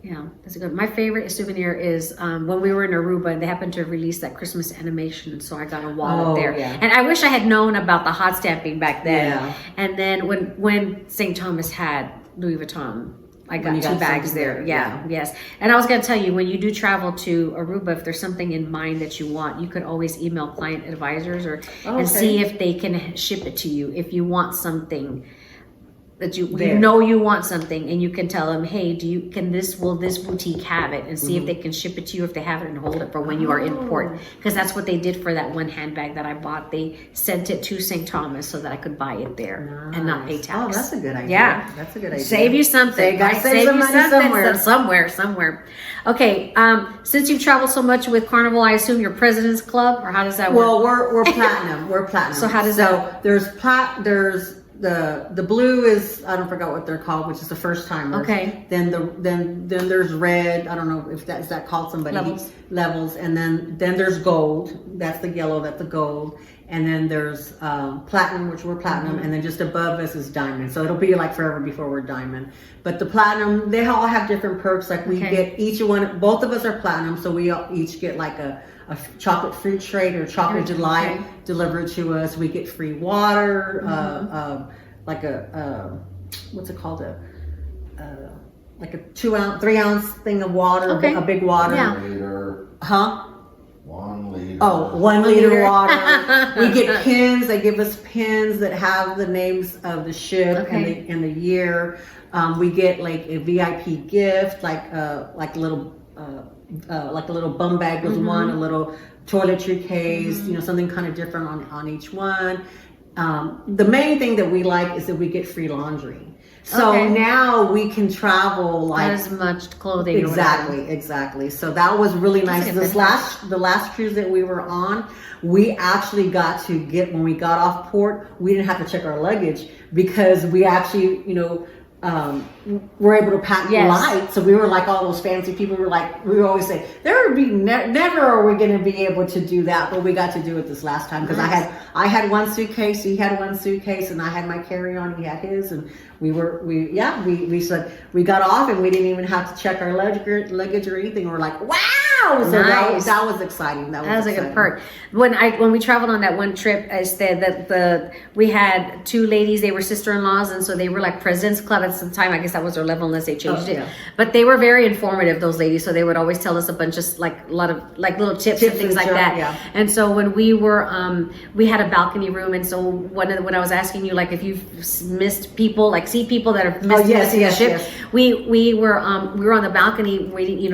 [SPEAKER 1] Yeah, that's a good. My favorite souvenir is when we were in Aruba, they happened to release that Christmas animation, so I got a wallet there. Yeah. And I wish I had known about the hot stamping back then. Yeah. And then when St. Thomas had Louis Vuitton, I got 2 bags there. Yes. And I was going to tell you, when you do travel to Aruba, if there's something in mind that you want, you could always email client advisors and see if they can ship it to you. If you want something that you know you want something, and you can tell them, hey, will this boutique have it, and see if they can ship it to you if they have it, and hold it for when you are in port, because that's what they did for that one handbag that I bought. They sent it to St. Thomas so that I could buy it there and not pay tax.
[SPEAKER 2] Oh, that's a good idea.
[SPEAKER 1] Yeah,
[SPEAKER 2] that's a good idea.
[SPEAKER 1] Save you something.
[SPEAKER 2] Save some money
[SPEAKER 1] somewhere. Okay, since you've traveled so much with Carnival, I assume you're President's Club, or how does that work?
[SPEAKER 2] Well, we're platinum. We're platinum.
[SPEAKER 1] So how does that?
[SPEAKER 2] There's the blue is, I don't forget what they're called, which is the first timers.
[SPEAKER 1] Okay.
[SPEAKER 2] Then there's red. I don't know if is that called somebody. Levels. And then there's gold. That's the yellow. That's the gold. And then there's platinum, which we're platinum. And then just above us is diamond. So it'll be like forever before we're diamond. But the platinum, they all have different perks. Like we get each one. Both of us are platinum, so we each get like a chocolate fruit tray or chocolate delight delivered to us. We get free water, like what's it called? Like a 3 ounce thing of water, a big water.
[SPEAKER 1] Yeah.
[SPEAKER 3] 1 liter.
[SPEAKER 2] Huh?
[SPEAKER 3] 1 liter.
[SPEAKER 2] Oh, 1 liter water. We get pins. They give us pins that have the names of the ship and the year. We get like a VIP gift, like a little bum bag with one, a little toiletry case, you know, something kind of different on each one. The main thing that we like is that we get free laundry. So now we can travel like
[SPEAKER 1] not as much clothing.
[SPEAKER 2] Exactly. So that was really nice. The last cruise that we were on, we actually got to when we got off port, we didn't have to check our luggage, because we actually, you know, were able to pack
[SPEAKER 1] Yes.
[SPEAKER 2] light. So we were like all those fancy people. We would always say there would be never are we going to be able to do that, but we got to do it this last time because I had one suitcase, he had one suitcase, and I had my carry-on, he had his, and we said we got off and we didn't even have to check our luggage or anything. We're like, wow. So
[SPEAKER 1] Nice.
[SPEAKER 2] that was exciting. That was
[SPEAKER 1] a
[SPEAKER 2] exciting.
[SPEAKER 1] good perk. When we traveled on that one trip, I said that we had two ladies. They were sister-in-laws, and so they were like President's Club at some time. I guess that was their level unless they changed it.
[SPEAKER 2] Yeah.
[SPEAKER 1] But they were very informative, those ladies. So they would always tell us a bunch of a lot of little tips and things like that.
[SPEAKER 2] Yeah.
[SPEAKER 1] And so when we were we had a balcony room, and so when I was asking you like if you've missed people, like see people that have missed the ship,
[SPEAKER 2] yes.
[SPEAKER 1] we were on the balcony waiting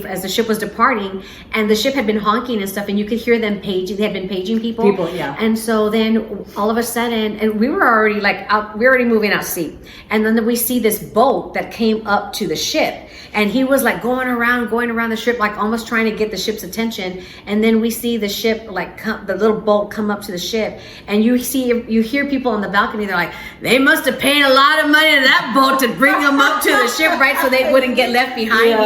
[SPEAKER 1] as the ship was departing, and the ship had been honking and stuff, and you could hear them paging. They had been paging people.
[SPEAKER 2] Yeah.
[SPEAKER 1] And so then all of a sudden, and we were already moving out to sea, and then we see this boat that came up to the ship, and he was like going around the ship, like almost trying to get the ship's attention. And then we see the ship, the little boat come up to the ship, and you hear people on the balcony. They're like, they must have paid a lot of money to that boat to bring them up to the ship, right? So they wouldn't get left behind,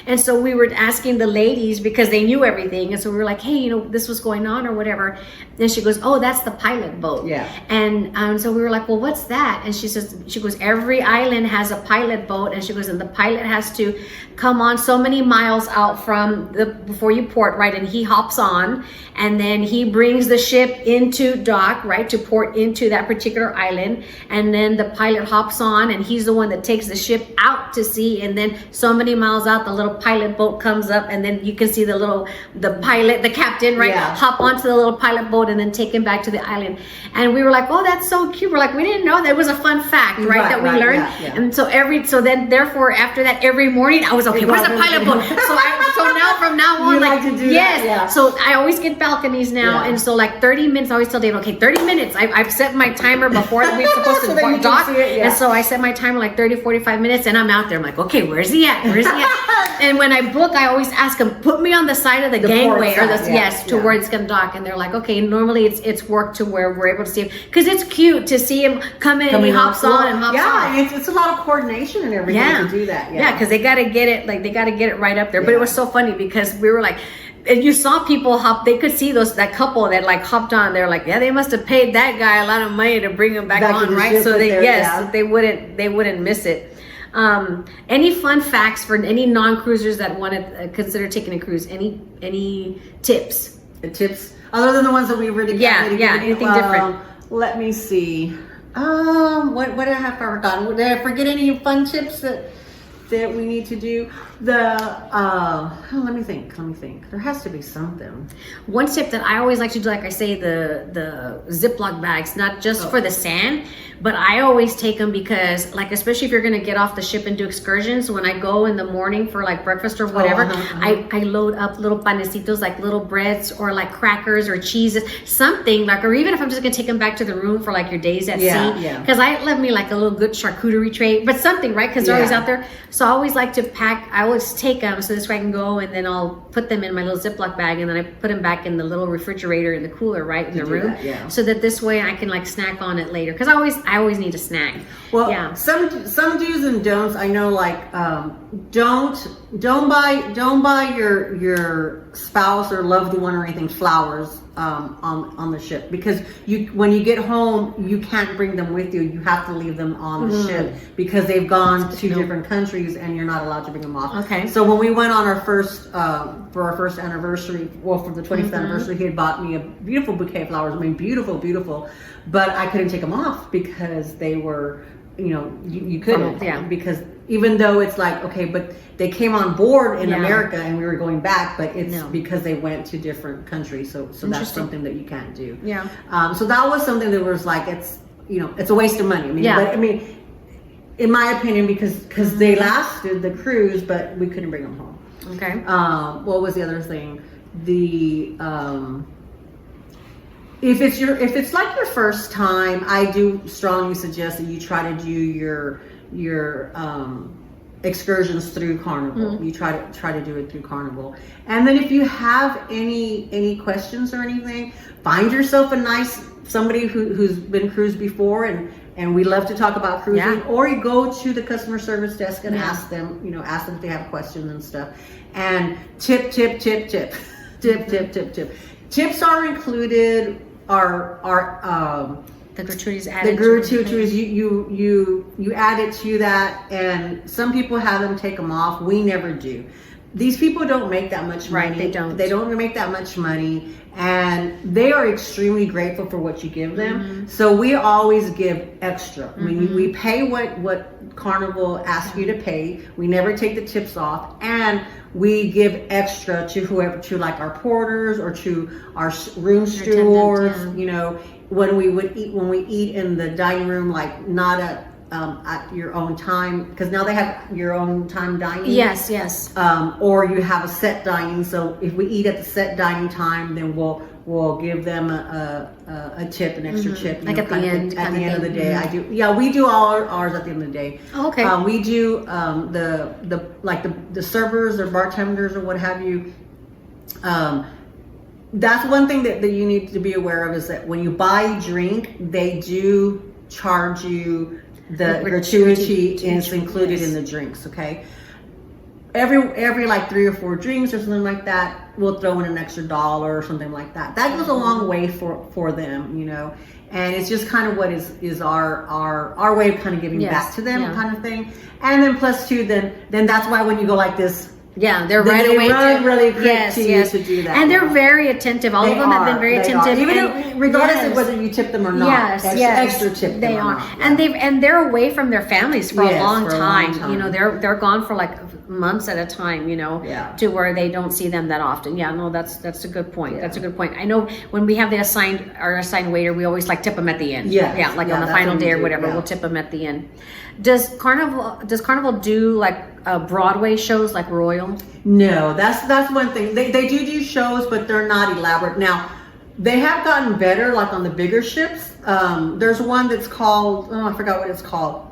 [SPEAKER 1] And so we were asking the ladies because they knew everything. And so we were like, hey, this was going on or whatever. And she goes, oh, that's the pilot boat.
[SPEAKER 2] Yeah.
[SPEAKER 1] And so we were like, well, what's that? And she goes, every island has a pilot boat. And she goes, and the pilot has to come on so many miles out from before you port, right? And he hops on, and then he brings the ship into dock, right? To port into that particular island. And then the pilot hops on, and he's the one that takes the ship out to sea. And then so many miles out, the little pilot boat comes up, and then you can see the captain, right?
[SPEAKER 2] Yeah.
[SPEAKER 1] Hop onto the little pilot boat and then take him back to the island. And we were like, oh, that's so cute. We're like, we didn't know that. It was a fun fact, right? That we learned.
[SPEAKER 2] Yeah.
[SPEAKER 1] And so therefore after that, every morning I was okay, where's the pilot boat? So now from now on,
[SPEAKER 2] You like to do
[SPEAKER 1] yes.
[SPEAKER 2] that, yeah.
[SPEAKER 1] So I always get balconies now,
[SPEAKER 2] Yeah.
[SPEAKER 1] and so like 30 minutes, I always tell Dave, okay, 30 minutes. I've set my timer before we're supposed
[SPEAKER 2] So that you
[SPEAKER 1] to
[SPEAKER 2] can
[SPEAKER 1] dock.
[SPEAKER 2] see it, yeah.
[SPEAKER 1] And so I set my timer like 30, 45 minutes, and I'm out there. I'm like, okay, where's he at? And when I book, I always ask them, put me on the side of the gangway
[SPEAKER 2] port
[SPEAKER 1] or
[SPEAKER 2] side,
[SPEAKER 1] to where it's gonna dock. And they're like, okay, normally it's worked to where we're able to see him, because it's cute to see him come in and he hops on and hops off.
[SPEAKER 2] Yeah, it's a lot of coordination and everything to do that.
[SPEAKER 1] Yeah, because they gotta get it right up there. But it was so funny because we were like, and you saw people hop. They could see that couple that like hopped on. They're like, yeah, they must have paid that guy a lot of money to bring him back on, right? So they wouldn't miss it. Any fun facts for any non-cruisers that want to consider taking a cruise? Any tips?
[SPEAKER 2] Tips other than the ones that we already
[SPEAKER 1] anything different.
[SPEAKER 2] Let me see. What did I have forgotten? Did I forget any fun tips that we need to do? Let me think. There has to be something.
[SPEAKER 1] One tip that I always like to do, like I say, the Ziploc bags, not just for the sand, but I always take them because, like, especially if you're going to get off the ship and do excursions, when I go in the morning for like breakfast or whatever, I load up little panecitos, like little breads or like crackers or cheeses, something like, or even if I'm just going to take them back to the room for like your days at sea.
[SPEAKER 2] Yeah.
[SPEAKER 1] Because I love me like a little good charcuterie tray, but something, right? Because they're always out there. So I always like to pack, I always take them so this way I can go and then I'll put them in my little Ziploc bag and then I put them back in the little refrigerator in the cooler, right, in the room. So that this way I can like snack on it later. Because I always need a snack.
[SPEAKER 2] Well, some do's and don'ts. I know, like, don't buy your spouse or loved one or anything flowers on the ship, because when you get home you can't bring them with you. You have to leave them on the ship because they've gone to different countries and you're not allowed to bring them off.
[SPEAKER 1] Okay.
[SPEAKER 2] So when we went on our first for our first anniversary, for the 20th anniversary, he had bought me a beautiful bouquet of flowers. I mean, beautiful, but I couldn't take them off because they were, you couldn't, because even though it's like, okay, but they came on board in America and we were going back, but it's because they went to different countries. So that's something that you can't do.
[SPEAKER 1] Yeah.
[SPEAKER 2] So that was something that was like, it's a waste of money. I mean, in my opinion, because they lasted the cruise, but we couldn't bring them home.
[SPEAKER 1] Okay.
[SPEAKER 2] What was the other thing? If it's like your first time, I do strongly suggest that you try to do your excursions through Carnival. You try to do it through Carnival. And then if you have any questions or anything, find yourself somebody who's been cruised before and we love to talk about cruising.
[SPEAKER 1] Yeah.
[SPEAKER 2] Or you go to the customer service desk and
[SPEAKER 1] Yeah.
[SPEAKER 2] ask them if they have questions and stuff. And tip. Tips are included.
[SPEAKER 1] The gratuities
[SPEAKER 2] The
[SPEAKER 1] added.
[SPEAKER 2] gratuities, you add it to that, and some people have them take them off. We never do. These people don't make that much money.
[SPEAKER 1] Right, they don't.
[SPEAKER 2] They don't make that much money, and they are extremely grateful for what you give them.
[SPEAKER 1] Mm-hmm.
[SPEAKER 2] So we always give extra. I mean, we pay what Carnival asks you to pay. We never take the tips off, and we give extra to whoever, to like our porters or to our room stewards.
[SPEAKER 1] yeah.
[SPEAKER 2] When we eat in the dining room, like not at your own time, because now they have your own time dining.
[SPEAKER 1] Yes.
[SPEAKER 2] Or you have a set dining. So if we eat at the set dining time, then we'll give them a tip, an extra tip.
[SPEAKER 1] Like at the end.
[SPEAKER 2] At the end of the day, I do. Yeah, we do all ours at the end of the day.
[SPEAKER 1] Oh, okay.
[SPEAKER 2] We do the servers or bartenders or what have you. That's one thing that you need to be aware of, is that when you buy a drink, they do charge you the gratuity, and it's included in the drinks. Okay. Every like 3 or 4 drinks or something like that, we'll throw in an extra $1 or something like that. That goes a long way for them, and it's just kind of what is our way of kind of giving back to them, kind of thing. And then plus two, then that's why when you go like this,
[SPEAKER 1] yeah, they're
[SPEAKER 2] they
[SPEAKER 1] right away.
[SPEAKER 2] run really quick
[SPEAKER 1] yes,
[SPEAKER 2] to
[SPEAKER 1] yes.
[SPEAKER 2] you to do that.
[SPEAKER 1] And they're very attentive. All of them have been very attentive.
[SPEAKER 2] Regardless of whether you tip them or not. Extra tip them.
[SPEAKER 1] They
[SPEAKER 2] or
[SPEAKER 1] are.
[SPEAKER 2] not, yeah.
[SPEAKER 1] And they're away from their families for a long
[SPEAKER 2] for a
[SPEAKER 1] time.
[SPEAKER 2] long time.
[SPEAKER 1] They're gone for like months at a time, to where they don't see them that often. Yeah, no, that's a good point.
[SPEAKER 2] Yeah.
[SPEAKER 1] That's a good point. I know when we have our assigned waiter, we always like tip them at the end.
[SPEAKER 2] Yes.
[SPEAKER 1] Yeah, like on the
[SPEAKER 2] that's
[SPEAKER 1] final
[SPEAKER 2] what we
[SPEAKER 1] day or
[SPEAKER 2] do,
[SPEAKER 1] whatever,
[SPEAKER 2] yeah.
[SPEAKER 1] we'll tip them at the end. Does Carnival do like Broadway shows like Royal?
[SPEAKER 2] No, that's one thing. They do shows, but they're not elaborate. Now, they have gotten better, like on the bigger ships. There's one that's called, I forgot what it's called.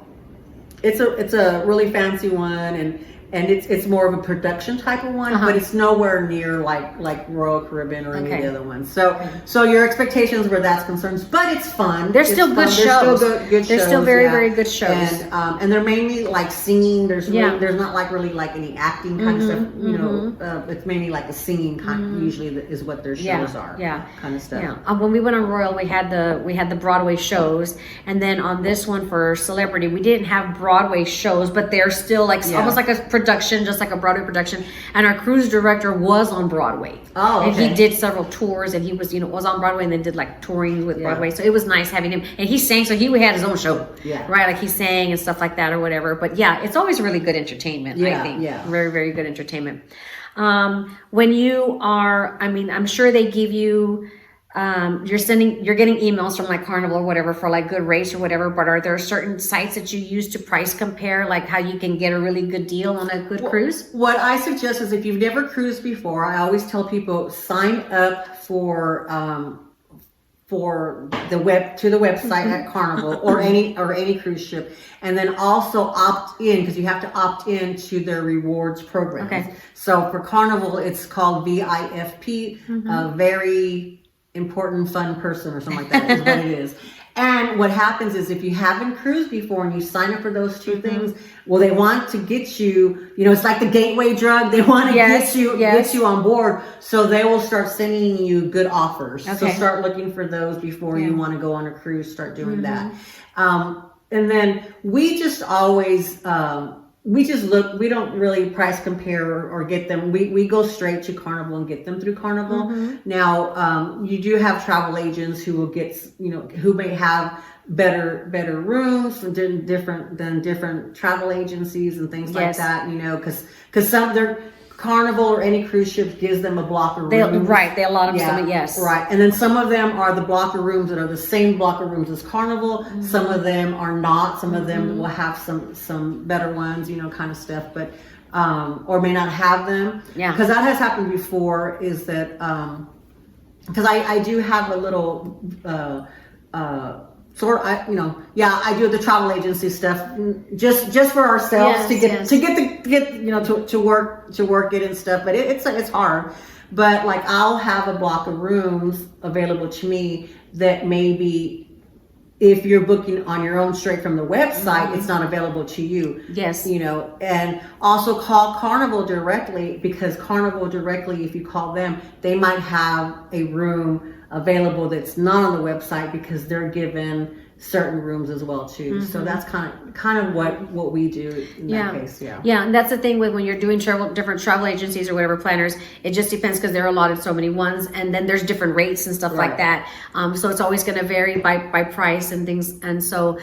[SPEAKER 2] It's a really fancy one, and it's more of a production type of one, but it's nowhere near like Royal Caribbean or any of the other ones. So your expectations where that's concerned, but it's fun.
[SPEAKER 1] They're still good shows.
[SPEAKER 2] They're
[SPEAKER 1] still very, very good shows.
[SPEAKER 2] And they're mainly like singing. There's not like really like any acting kind of stuff. It's mainly like a singing kind. Usually is what their shows are.
[SPEAKER 1] Yeah,
[SPEAKER 2] kind of stuff.
[SPEAKER 1] Yeah. When we went on Royal, we had the Broadway shows, and then on this one for Celebrity, we didn't have Broadway shows, but they're still like almost like a production, just like a Broadway production. And our cruise director was on Broadway.
[SPEAKER 2] Oh, okay.
[SPEAKER 1] And he did several tours, and he was was on Broadway, and then did like touring with Broadway. So it was nice having him, and he sang, so he had his own show.
[SPEAKER 2] Yeah.
[SPEAKER 1] Right, like he sang and stuff like that or whatever. But yeah, it's always really good entertainment. I think.
[SPEAKER 2] Yeah.
[SPEAKER 1] Very, very good entertainment. When you are, I'm sure they give you. You're getting emails from like Carnival or whatever for like good rates or whatever, but are there certain sites that you use to price compare, like how you can get a really good deal on a good cruise?
[SPEAKER 2] What I suggest is, if you've never cruised before, I always tell people sign up for the website at Carnival or any cruise ship, and then also opt in, because you have to opt in to their rewards program.
[SPEAKER 1] Okay.
[SPEAKER 2] So for Carnival, it's called VIFP, a very important fun person or something like that is what it is. And what happens is, if you haven't cruised before and you sign up for those two things, well, they want to get you, it's like the gateway drug. They want to get you on board. So they will start sending you good offers.
[SPEAKER 1] Okay.
[SPEAKER 2] So start looking for those before you want to go on a cruise, start doing that. And then we just always, look, we don't really price compare or get them. We go straight to Carnival and get them through Carnival. Now, you do have travel agents who will get, who may have better rooms from different travel agencies and things like that, because some Carnival or any cruise ship gives them a block of rooms.
[SPEAKER 1] They allot them some, yes.
[SPEAKER 2] Right. And then some of them are the block of rooms that are the same block of rooms as Carnival. Some of them are not. Some of them will have some better ones, kind of stuff, but or may not have them. Yeah. Because that has happened before, is that because I do have a little I do the travel agency stuff just for ourselves to work it and stuff. But it's hard. But like, I'll have a block of rooms available to me that maybe if you're booking on your own straight from the website, it's not available to you.
[SPEAKER 1] Yes.
[SPEAKER 2] You know, and also call Carnival directly, because Carnival directly, if you call them, they might have a room available that's not on the website, because they're given certain rooms as well too. So that's kind of what we do in that case.
[SPEAKER 1] Yeah, and that's the thing with when you're doing different travel agencies or whatever planners, it just depends, because there are allotted so many ones, and then there's different rates and stuff like that. So it's always going to vary by price and things. And so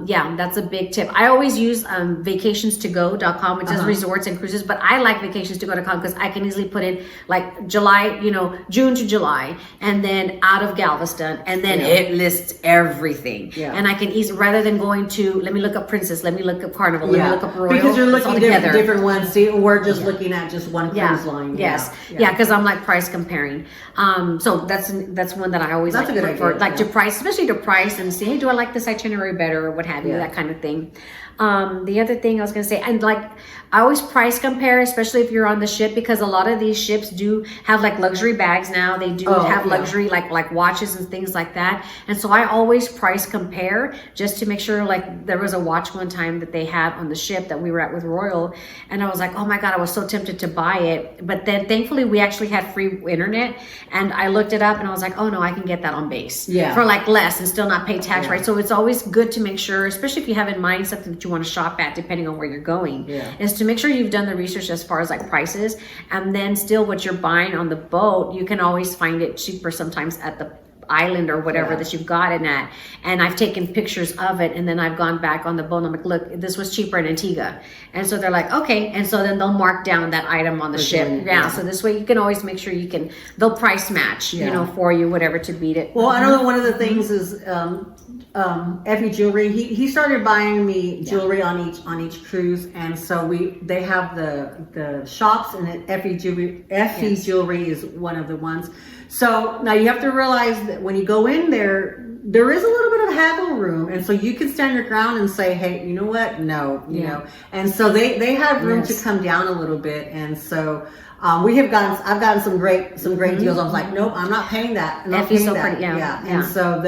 [SPEAKER 1] yeah, that's a big tip. I always use vacations2go.com, which is resorts and cruises, but I like vacations2go.com because I can easily put in like July, you know, June to July, and then out of Galveston, and then it lists everything. And I can easily, rather than going to, let me look up Princess, let me look up Carnival, let me look up Royal.
[SPEAKER 2] Because you're looking at different ones. See, we're just looking at just one cruise line.
[SPEAKER 1] Yes. Yeah, because I'm like price comparing. So that's one that I always like to look for, like to price, especially to price and see, hey, do I like this itinerary better or what have you, that kind of thing. The other thing I was going to say, and like I always price compare, especially if you're on the ship, because a lot of these ships do have like luxury bags now. They do have luxury like watches and things like that. And so I always price compare just to make sure. Like there was a watch one time that they had on the ship that we were at with Royal, and I was like, oh my God, I was so tempted to buy it. But then thankfully we actually had free internet, and I looked it up and I was like, oh no, I can get that on base for like less and still not pay tax, right? So it's always good to make sure, especially if you have in mind something that you want to shop at, depending on where you're going, is to make sure you've done the research as far as like prices, and then still what you're buying on the boat, you can always find it cheaper sometimes at the island or whatever that you've got it at. And I've taken pictures of it, and then I've gone back on the boat and I'm like, look, this was cheaper in Antigua. And so they're like, okay. And so then they'll mark down that item on the ship. So this way you can always make sure they'll price match, you know, for you, whatever, to beat it.
[SPEAKER 2] Well, I know one of the things is Effie Jewelry. He started buying me jewelry on each cruise, and so they have the shops, and Effie Jewelry is one of the ones. So now you have to realize that when you go in there is a little bit of haggle room, and so you can stand your ground and say, hey, you know what? No, you know. And so they have room to come down a little bit, and so I've gotten some great deals. I was like, nope, I'm not paying that.
[SPEAKER 1] Effie's so pretty,
[SPEAKER 2] And so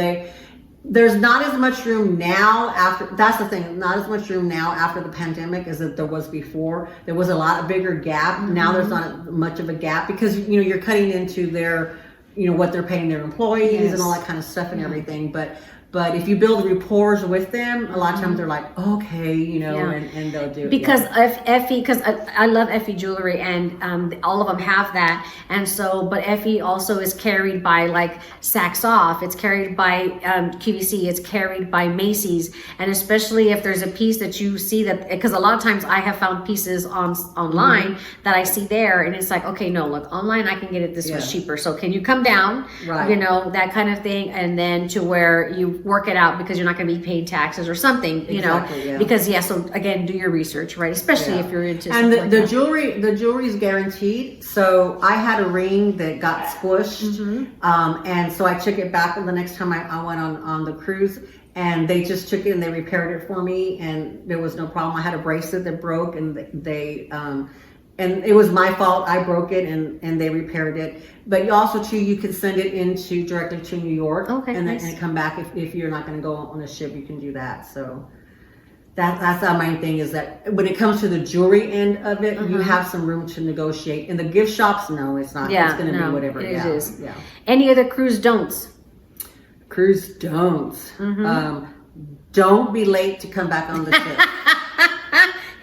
[SPEAKER 2] there's not as much room now that's the thing, not as much room now after the pandemic as there was before. There was a bigger gap. Now there's not much of a gap, because, you know, you're cutting into their, you know, what they're paying their employees and all that kind of stuff and everything. But if you build rapport with them, a lot of times they're like, okay, you know, and they'll do it.
[SPEAKER 1] Because because I love Effie Jewelry, and all of them have that. And so, but Effie also is carried by like Saks Off, it's carried by QVC, it's carried by Macy's. And especially if there's a piece that you see that, because a lot of times I have found pieces online that I see there, and it's like, okay, no, look, online I can get it this much cheaper. So can you come down, you know, that kind of thing. And then to where you work it out, because you're not going to be paid taxes or something, you know, because so again, do your research, right? Especially if you're into
[SPEAKER 2] the jewelry is guaranteed. So I had a ring that got squished, and so I took it back the next time I went on the cruise, and they just took it and they repaired it for me, and there was no problem. I had a bracelet that broke, and they and it was my fault. I broke it, and they repaired it. But you can send it directly to New York, and come back. If you're not going to go on a ship, you can do that. So that's our main thing, is that when it comes to the jewelry end of it, you have some room to negotiate. In the gift shops, no, it's not. It's going to be whatever it is. Yeah.
[SPEAKER 1] Any other cruise don'ts?
[SPEAKER 2] Cruise don'ts. Don't be late to come back on the ship.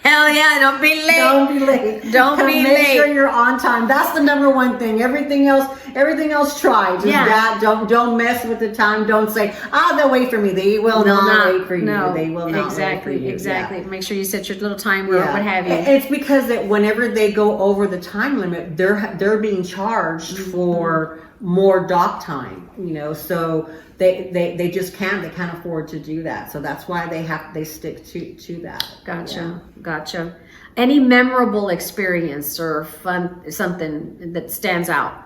[SPEAKER 1] Hell yeah, don't be late.
[SPEAKER 2] Don't be late.
[SPEAKER 1] Don't be late.
[SPEAKER 2] Make sure you're on time. That's the number one thing. Everything else try. Just that. Don't mess with the time. Don't say, they'll wait for me. They will not wait for you.
[SPEAKER 1] No,
[SPEAKER 2] they will not wait for you.
[SPEAKER 1] Exactly. Yeah. Make sure you set your little timer or what have you.
[SPEAKER 2] It's because that whenever they go over the time limit, they're being charged for more dock time, you know, so they just can't afford to do that. So that's why they stick to that.
[SPEAKER 1] Gotcha. Any memorable experience or fun, something that stands out?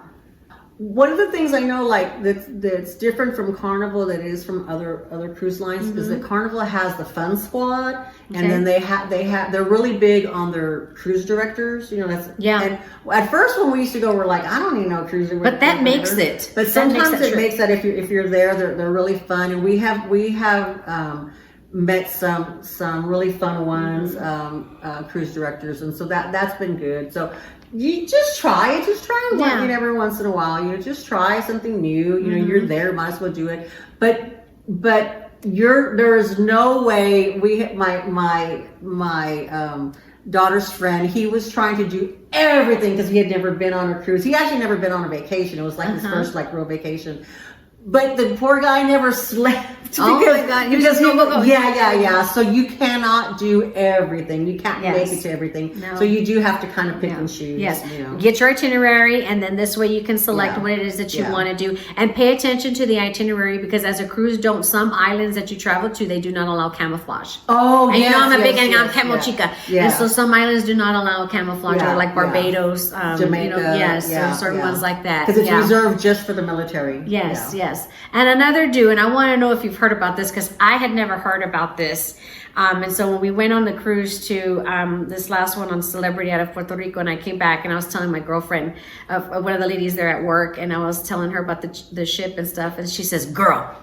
[SPEAKER 2] one of the things I know, like that's different from Carnival that is from other cruise lines is that Carnival has the Fun Squad, and then they're really big on their cruise directors. You know, And at first when we used to go, we're like, I don't need no cruise director.
[SPEAKER 1] But that makes it.
[SPEAKER 2] But sometimes it makes that if you're there, they're really fun, and we have met some really fun ones, cruise directors, and so that's been good. So. You just try one every once in a while. You know, just try something new. You know, you're there, might as well do it. But there's no way my daughter's friend, he was trying to do everything because he had never been on a cruise. He actually never been on a vacation. It was like his first like real vacation. But the poor guy never slept.
[SPEAKER 1] Oh my God!
[SPEAKER 2] Yeah. So you cannot do everything. You can't make it to everything. No. So you do have to kind of pick and choose.
[SPEAKER 1] Yes.
[SPEAKER 2] You know.
[SPEAKER 1] Get your itinerary, and then this way you can select what it is that you want to do, and pay attention to the itinerary because as a cruise, some islands that you travel to, they do not allow camouflage.
[SPEAKER 2] Oh,
[SPEAKER 1] and you know I'm a big I'm CamoChica, and so some islands do not allow camouflage, or like Barbados,
[SPEAKER 2] Jamaica,
[SPEAKER 1] you know, certain ones like that
[SPEAKER 2] because it's reserved just for the military.
[SPEAKER 1] Yes. And another and I want to know if you've heard about this because I had never heard about this. And so when we went on the cruise to this last one on Celebrity out of Puerto Rico, and I came back and I was telling my girlfriend, one of the ladies there at work, and I was telling her about the ship and stuff, and she says, "Girl,"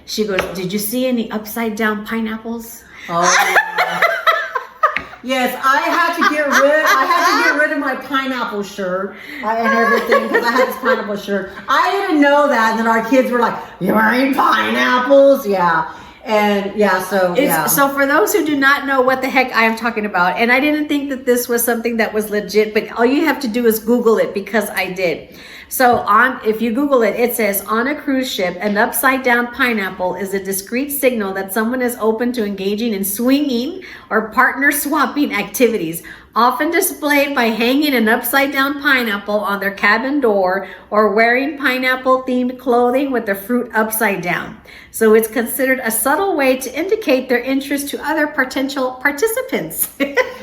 [SPEAKER 1] she goes, "Did you see any upside down pineapples?"
[SPEAKER 2] Oh. Yes, I had to get rid of my pineapple shirt and everything because I had this pineapple shirt. I didn't know that, and then our kids were like, "You're wearing pineapples?" Yeah. And so
[SPEAKER 1] for those who do not know what the heck I am talking about, and I didn't think that this was something that was legit, but all you have to do is Google it because I did. So if you Google it, it says on a cruise ship, an upside down pineapple is a discreet signal that someone is open to engaging in swinging or partner swapping activities, often displayed by hanging an upside down pineapple on their cabin door or wearing pineapple themed clothing with the fruit upside down. So it's considered a subtle way to indicate their interest to other potential participants.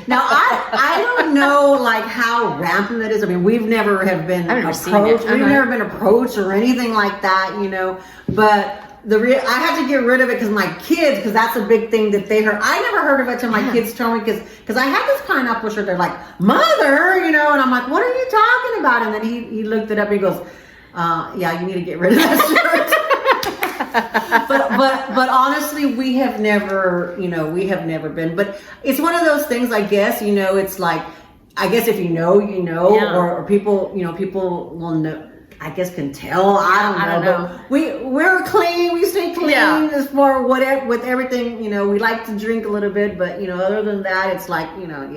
[SPEAKER 2] Now I don't know like how rampant that is. I mean, we've never have been approached. We've never been approached or anything like that, you know. But I had to get rid of it because my kids, because that's a big thing that they heard. I never heard of it till my kids told me because I had this pineapple shirt. They're like, "Mother," you know, and I'm like, "What are you talking about?" And then he looked it up. And he goes, "Yeah, you need to get rid of that shirt." but honestly, we have never been. But it's one of those things, I guess. You know, it's like, I guess if you know, or people will know. I guess can tell. I don't know. But we're clean. We stay clean as far whatever with everything. You know, we like to drink a little bit, but you know, other than that, it's like no.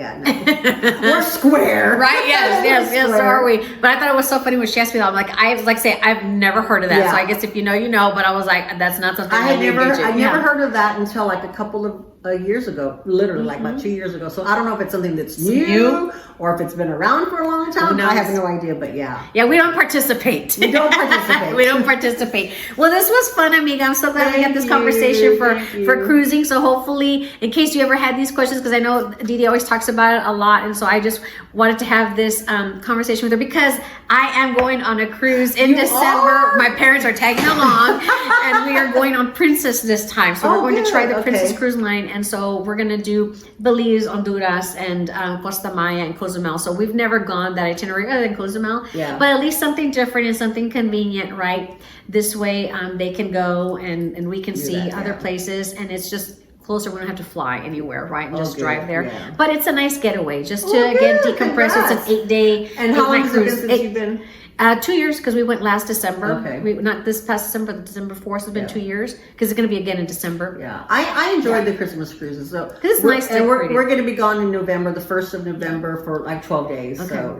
[SPEAKER 2] We're square,
[SPEAKER 1] right? Yes, so are we. But I thought it was so funny when she asked me that. I'm like, I've never heard of that. Yeah. So I guess if you know, you know. But I was like, that's not something
[SPEAKER 2] I never heard of that until like a couple of years ago, literally like about 2 years ago. So I don't know if it's something that's new or if it's been around for a long time. I have no idea, but yeah,
[SPEAKER 1] we don't participate.
[SPEAKER 2] We don't participate.
[SPEAKER 1] We don't participate. Well, this was fun, amiga. I'm so glad we had this conversation for cruising. So hopefully, in case you ever had these questions, because I know Didi always talks about it a lot, and so I just wanted to have this conversation with her because I am going on a cruise in December. My parents are tagging along, and we are going on Princess this time. So we're going to try the Princess Cruise Line, and so we're going to do Belize, Honduras, and Costa Maya and Cozumel. So we've never gone that itinerary other than Cozumel, but at least something different and something convenient, right? This way they can go and we can see other places, and it's just closer. We don't have to fly anywhere, right? And just drive there. Yeah. But it's a nice getaway just to again decompress. Congrats. It's an 8-day.
[SPEAKER 2] And how long has it been since you've been?
[SPEAKER 1] 2 years because we went last December. Okay. Not this past December, but December 4th. So it's been 2 years because it's going to be again in December.
[SPEAKER 2] Yeah, I enjoyed the Christmas cruises. So
[SPEAKER 1] it's nice.
[SPEAKER 2] And we're going to be gone in November, the 1st of November for like 12 days. Okay. So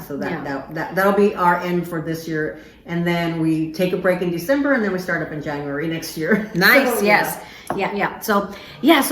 [SPEAKER 2] so that'll be our end for this year. And then we take a break in December, and then we start up in January next year.
[SPEAKER 1] Nice. So, yes. Yeah. So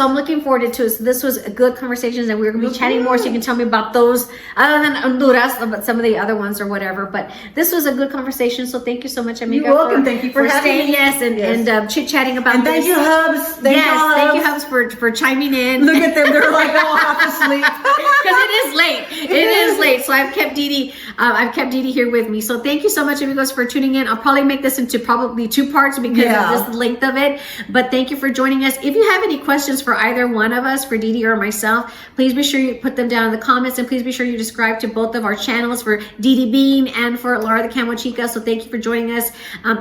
[SPEAKER 1] I'm looking forward to it. So this was a good conversations, and we're going to be chatting more. So you can tell me about those, other than Honduras, about some of the other ones or whatever. But this was a good conversation. So thank you so much, Amiga.
[SPEAKER 2] You're welcome. Thank you for having
[SPEAKER 1] staying.
[SPEAKER 2] me.
[SPEAKER 1] Yes, and chit-chatting about
[SPEAKER 2] And
[SPEAKER 1] this.
[SPEAKER 2] thank you, Hubs. Thank you,
[SPEAKER 1] Hubs, for chiming in.
[SPEAKER 2] Look at them. They're like all half asleep.
[SPEAKER 1] Because it is late. It is late. So I've kept Dee Dee here with me. So thank you so much, amigos, for tuning in. I'll probably make this into probably 2 parts because of this length of it. But thank you for joining us. If you have any questions for either one of us, for Dee Dee or myself, please be sure you put them down in the comments, and please be sure you subscribe to both of our channels, for Dee Dee Bean and for Laura the CamoChica. So thank you for joining us.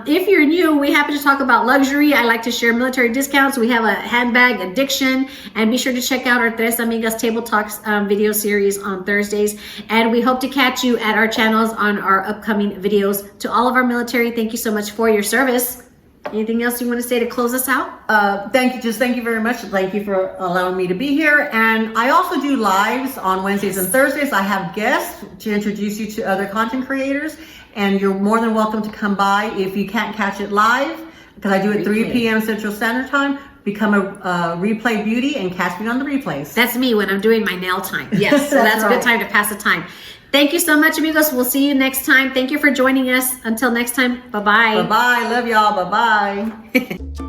[SPEAKER 1] If you're new, we happen to talk about luxury. I like to share military discounts. We have a handbag addiction, and be sure to check out our Tres Amigas Table Talks video series on Thursdays. And we hope to catch you at our channels on our upcoming videos. To all of our military, thank you so much for your service. Anything else you want to say to close us out?
[SPEAKER 2] Thank you very much. Thank you for allowing me to be here. And I also do lives on Wednesdays and Thursdays. I have guests to introduce you to other content creators, and you're more than welcome to come by. If you can't catch it live, because I do it 3 p.m. Central Standard Time, become a replay beauty and catch me on the replays.
[SPEAKER 1] That's me when I'm doing my nail time. Yes, so that's a good time to pass the time. Thank you so much, amigos. We'll see you next time. Thank you for joining us. Until next time, bye-bye.
[SPEAKER 2] Bye-bye. Love y'all. Bye-bye.